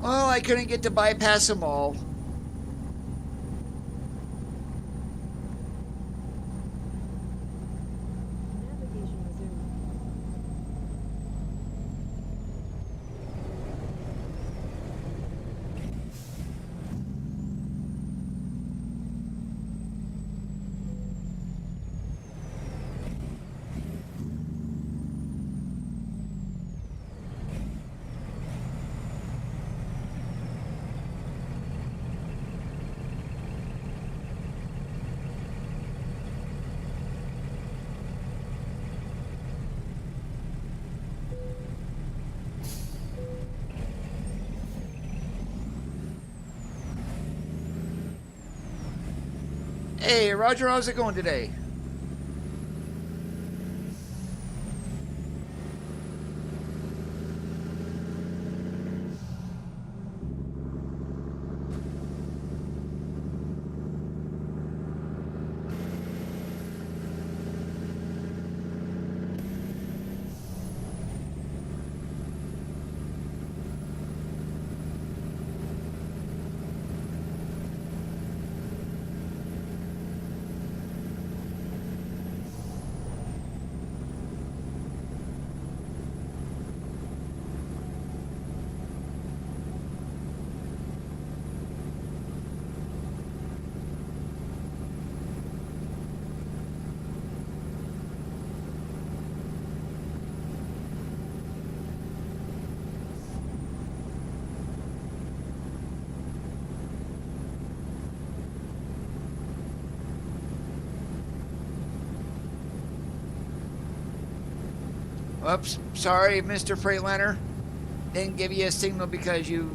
Well, I couldn't get to bypass them all. Navigation resumed. Hey, Roger, how's it going today? Oops, sorry, Mr. Freightliner. Didn't give you a signal because you,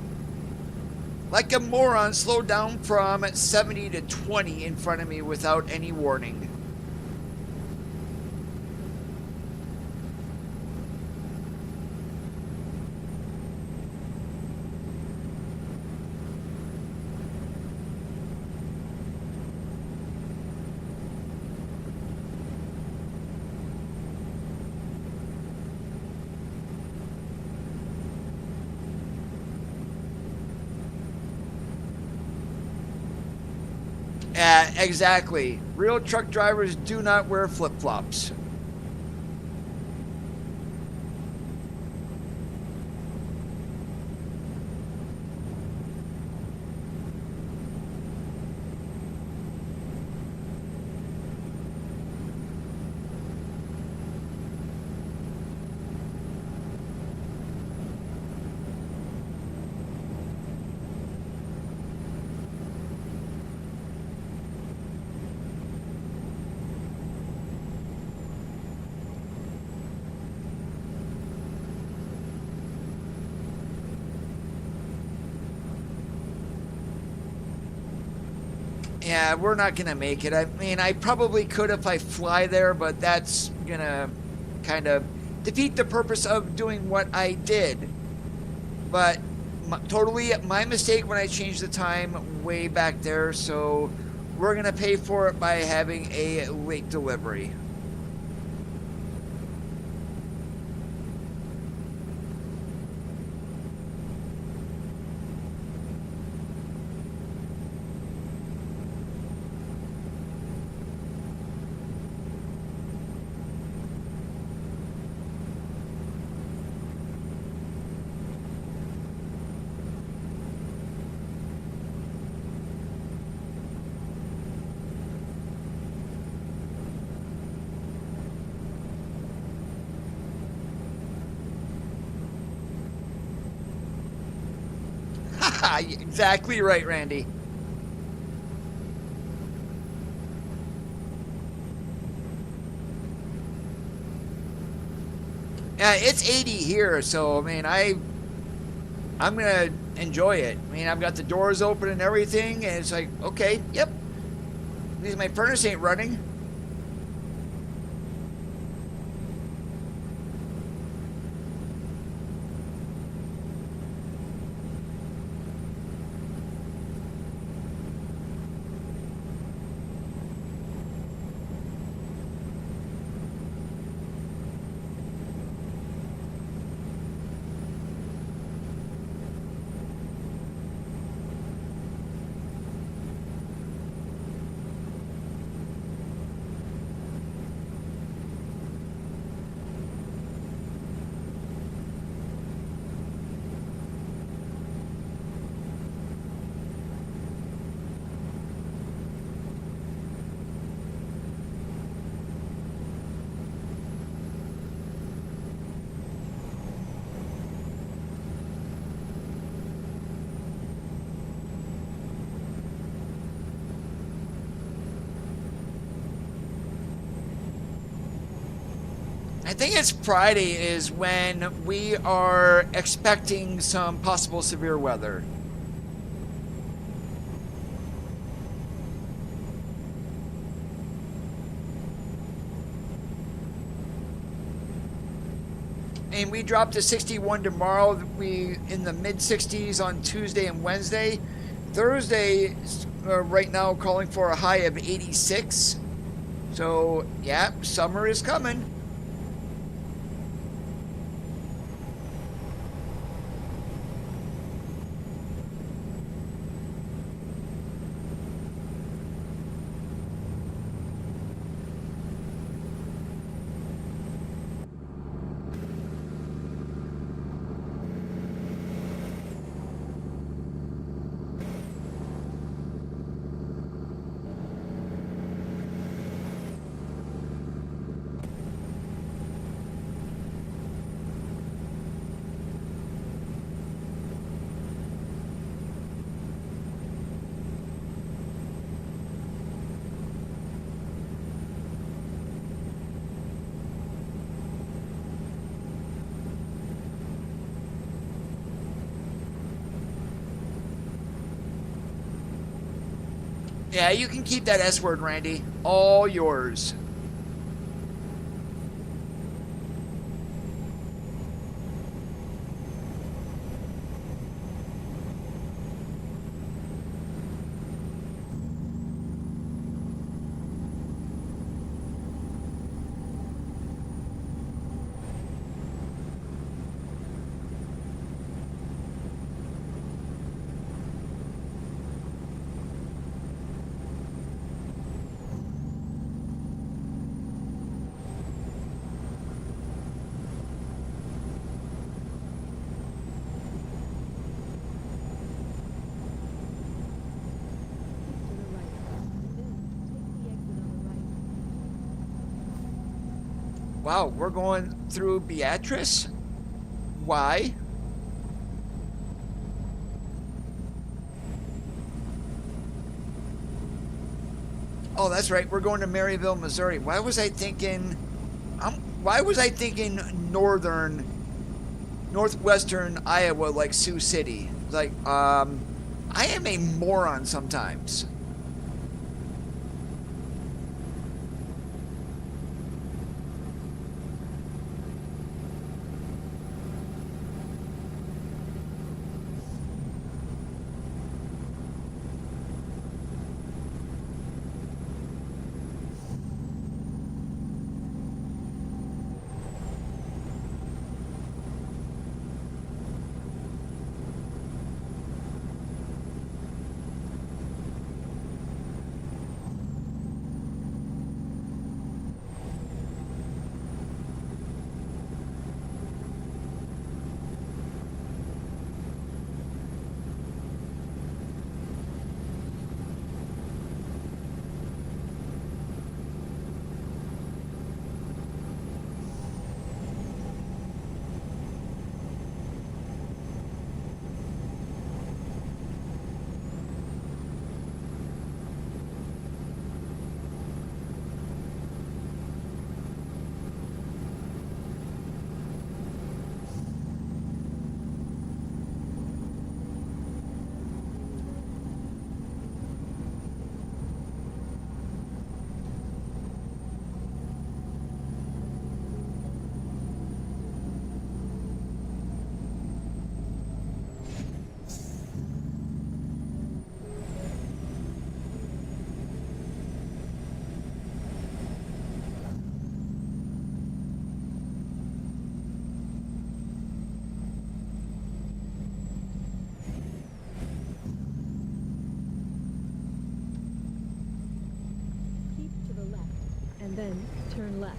like a moron, slowed down from 70 to 20 in front of me without any warning. Exactly. Real truck drivers do not wear flip-flops. Yeah, we're not going to make it. I mean, I probably could if I fly there, but that's going to kind of defeat the purpose of doing what I did. But totally my mistake when I changed the time way back there, so we're going to pay for it by having a late delivery. Exactly right, Randy. Yeah, it's 80 here, so I mean, I'm gonna enjoy it. I mean, I've got the doors open and everything, and it's like, okay, yep. At least my furnace ain't running. I think it's Friday is when we are expecting some possible severe weather. mean, we dropped to 61 tomorrow. We in the mid 60s on Tuesday and Wednesday. Thursday, right now, calling for a high of 86. So, yeah, summer is coming. Yeah, you can keep that S word, Randy. All yours. Wow, we're going through Beatrice? Why? Oh, that's right. We're going to Maryville, Missouri. Why was I thinking northwestern Iowa, like Sioux City? Like, I am a moron sometimes. And then turn left.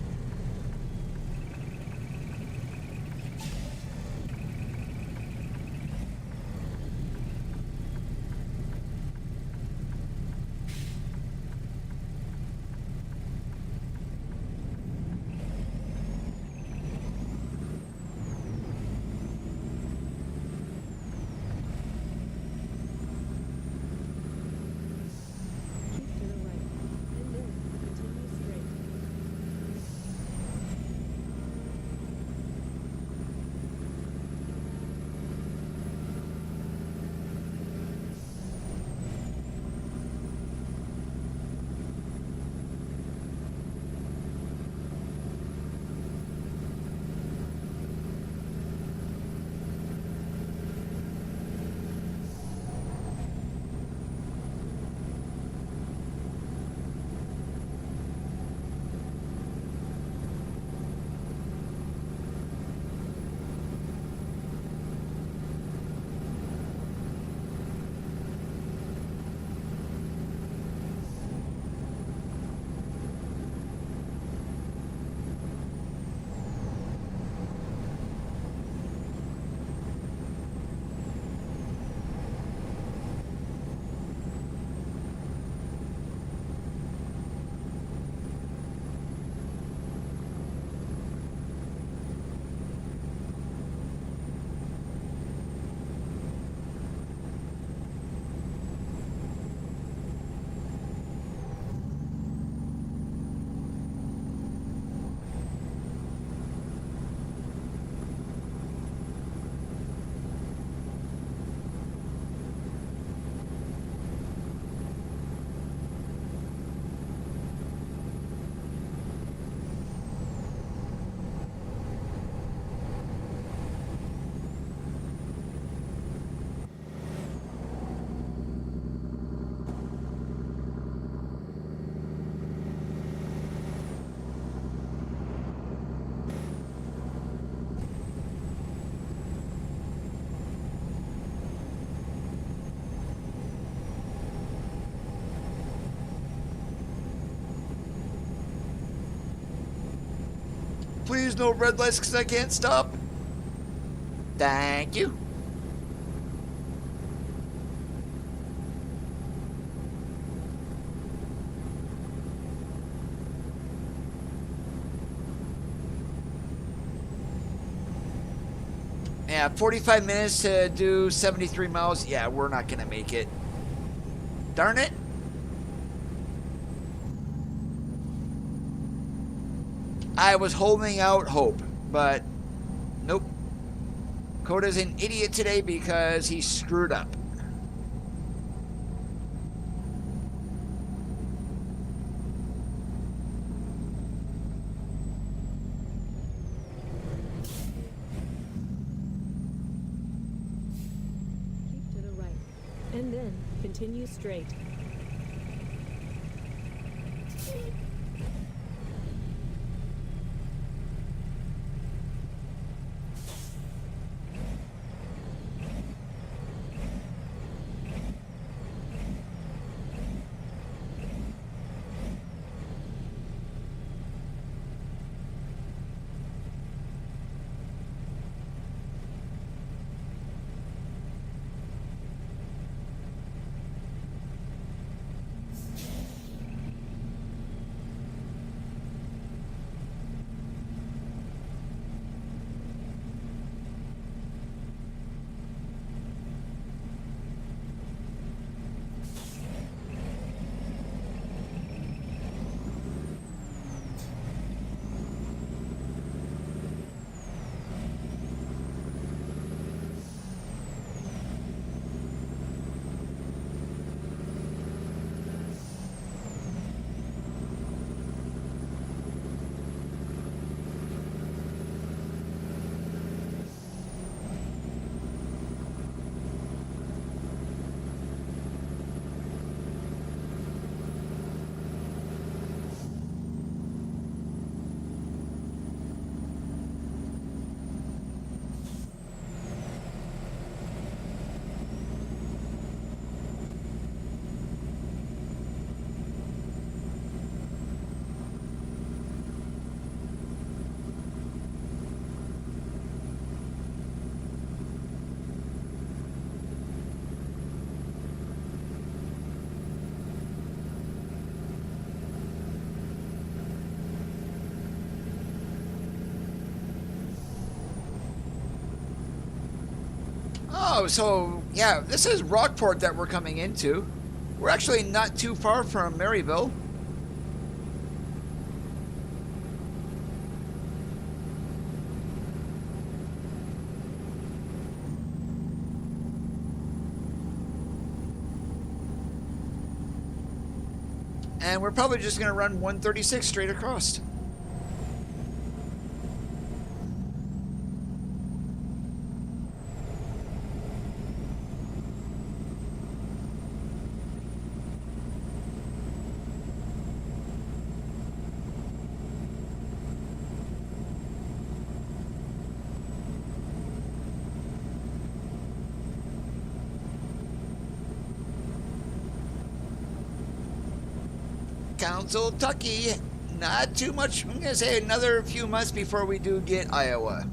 Keep to the right, and then continue straight. Please no red lights because I can't stop. Thank you. Yeah, 45 minutes to do 73 miles. Yeah, we're not going to make it. Darn it. I was holding out hope, but nope. Coda's an idiot today because he screwed up. Keep to the right, and then continue straight. Oh, so yeah, this is Rockport that we're coming into. We're actually not too far from Maryville. And we're probably just going to run 136 straight across. Council Tucky, not too much. I'm gonna say another few months before we do get Iowa.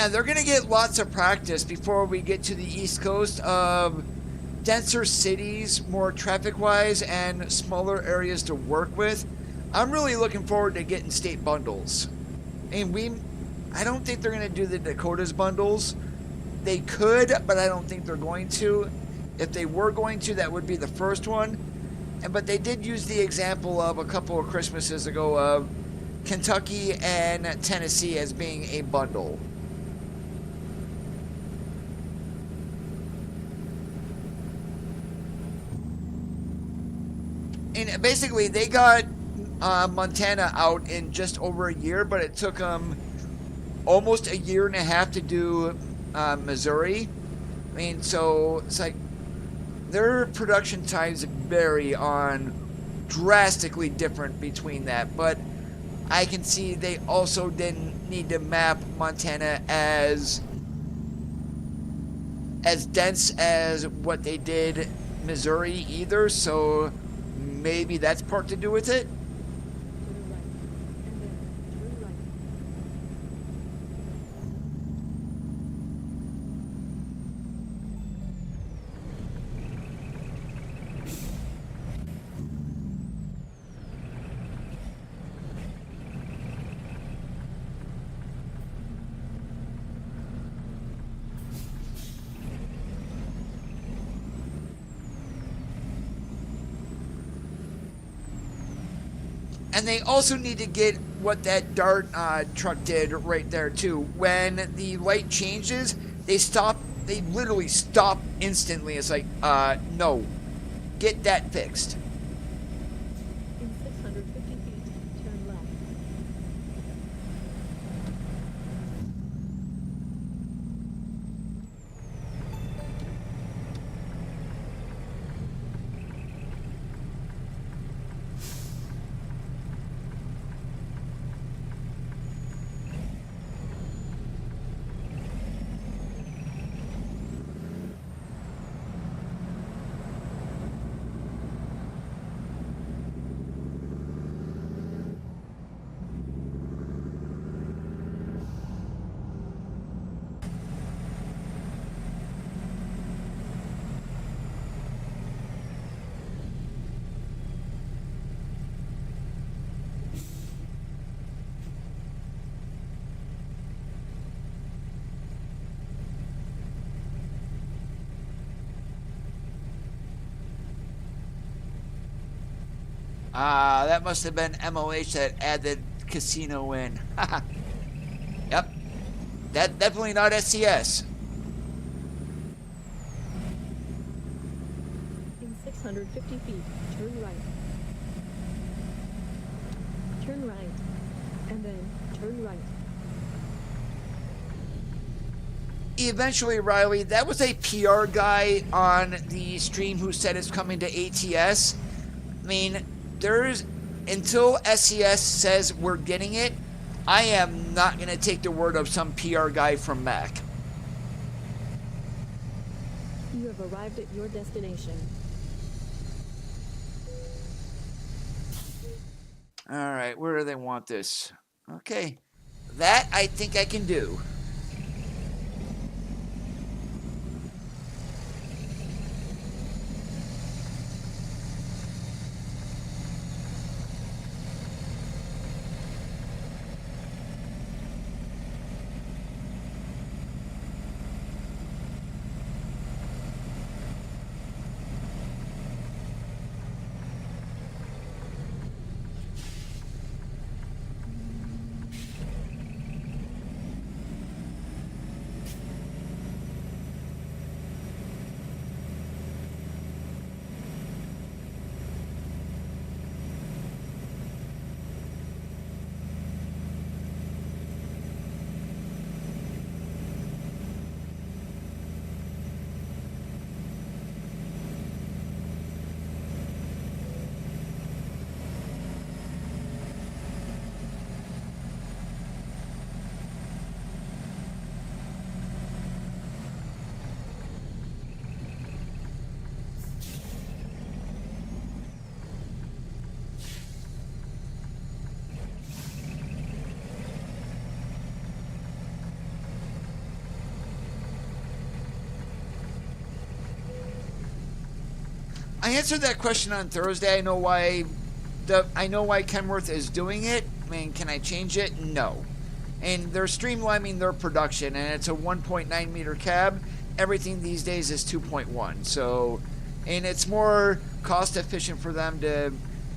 And they're going to get lots of practice before we get to the East Coast of denser cities, more traffic-wise, and smaller areas to work with. I'm really looking forward to getting state bundles. I don't think they're going to do the Dakotas bundles. They could, but I don't think they're going to. If they were going to, that would be the first one. But they did use the example of a couple of Christmases ago of Kentucky and Tennessee as being a bundle. And basically, they got Montana out in just over a year, but it took them almost a year and a half to do Missouri. So it's like their production times vary on drastically different between that. But I can see they also didn't need to map Montana as dense as what they did Missouri either. So maybe that's part to do with it. And they also need to get what that Dart truck did right there too. When the light changes, they stop. They literally stop instantly. It's like, no, get that fixed. In 650 feet, turn left. That must have been MOH that added casino in. Yep. That definitely not SCS. In 650 feet, turn right. Turn right. And then turn right. Eventually, Riley, that was a PR guy on the stream who said it's coming to ATS. Until SCS says we're getting it, I am not going to take the word of some PR guy from Mac. You have arrived at your destination. All right, where do they want this? Okay, that I think I can do. I answered that question on Thursday. I know why Kenworth is doing it. I mean, can I change it? No. And they're streamlining their production, and it's a 1.9 meter cab. Everything these days is 2.1. So, and it's more cost efficient for them to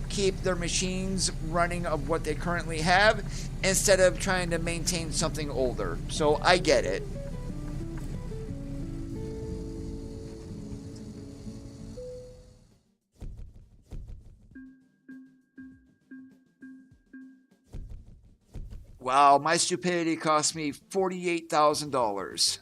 keep their machines running of what they currently have instead of trying to maintain something older. So I get it. Wow, my stupidity cost me $48,000.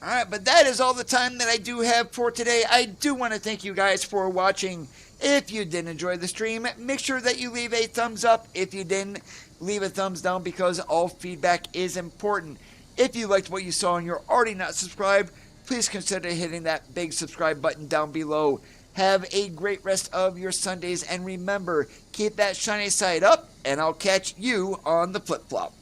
Alright, but that is all the time that I do have for today. I do want to thank you guys for watching. If you did enjoy the stream, make sure that you leave a thumbs up. If you didn't, leave a thumbs down because all feedback is important. If you liked what you saw and you're already not subscribed, please consider hitting that big subscribe button down below. Have a great rest of your Sundays, and remember, keep that shiny side up, and I'll catch you on the flip-flop.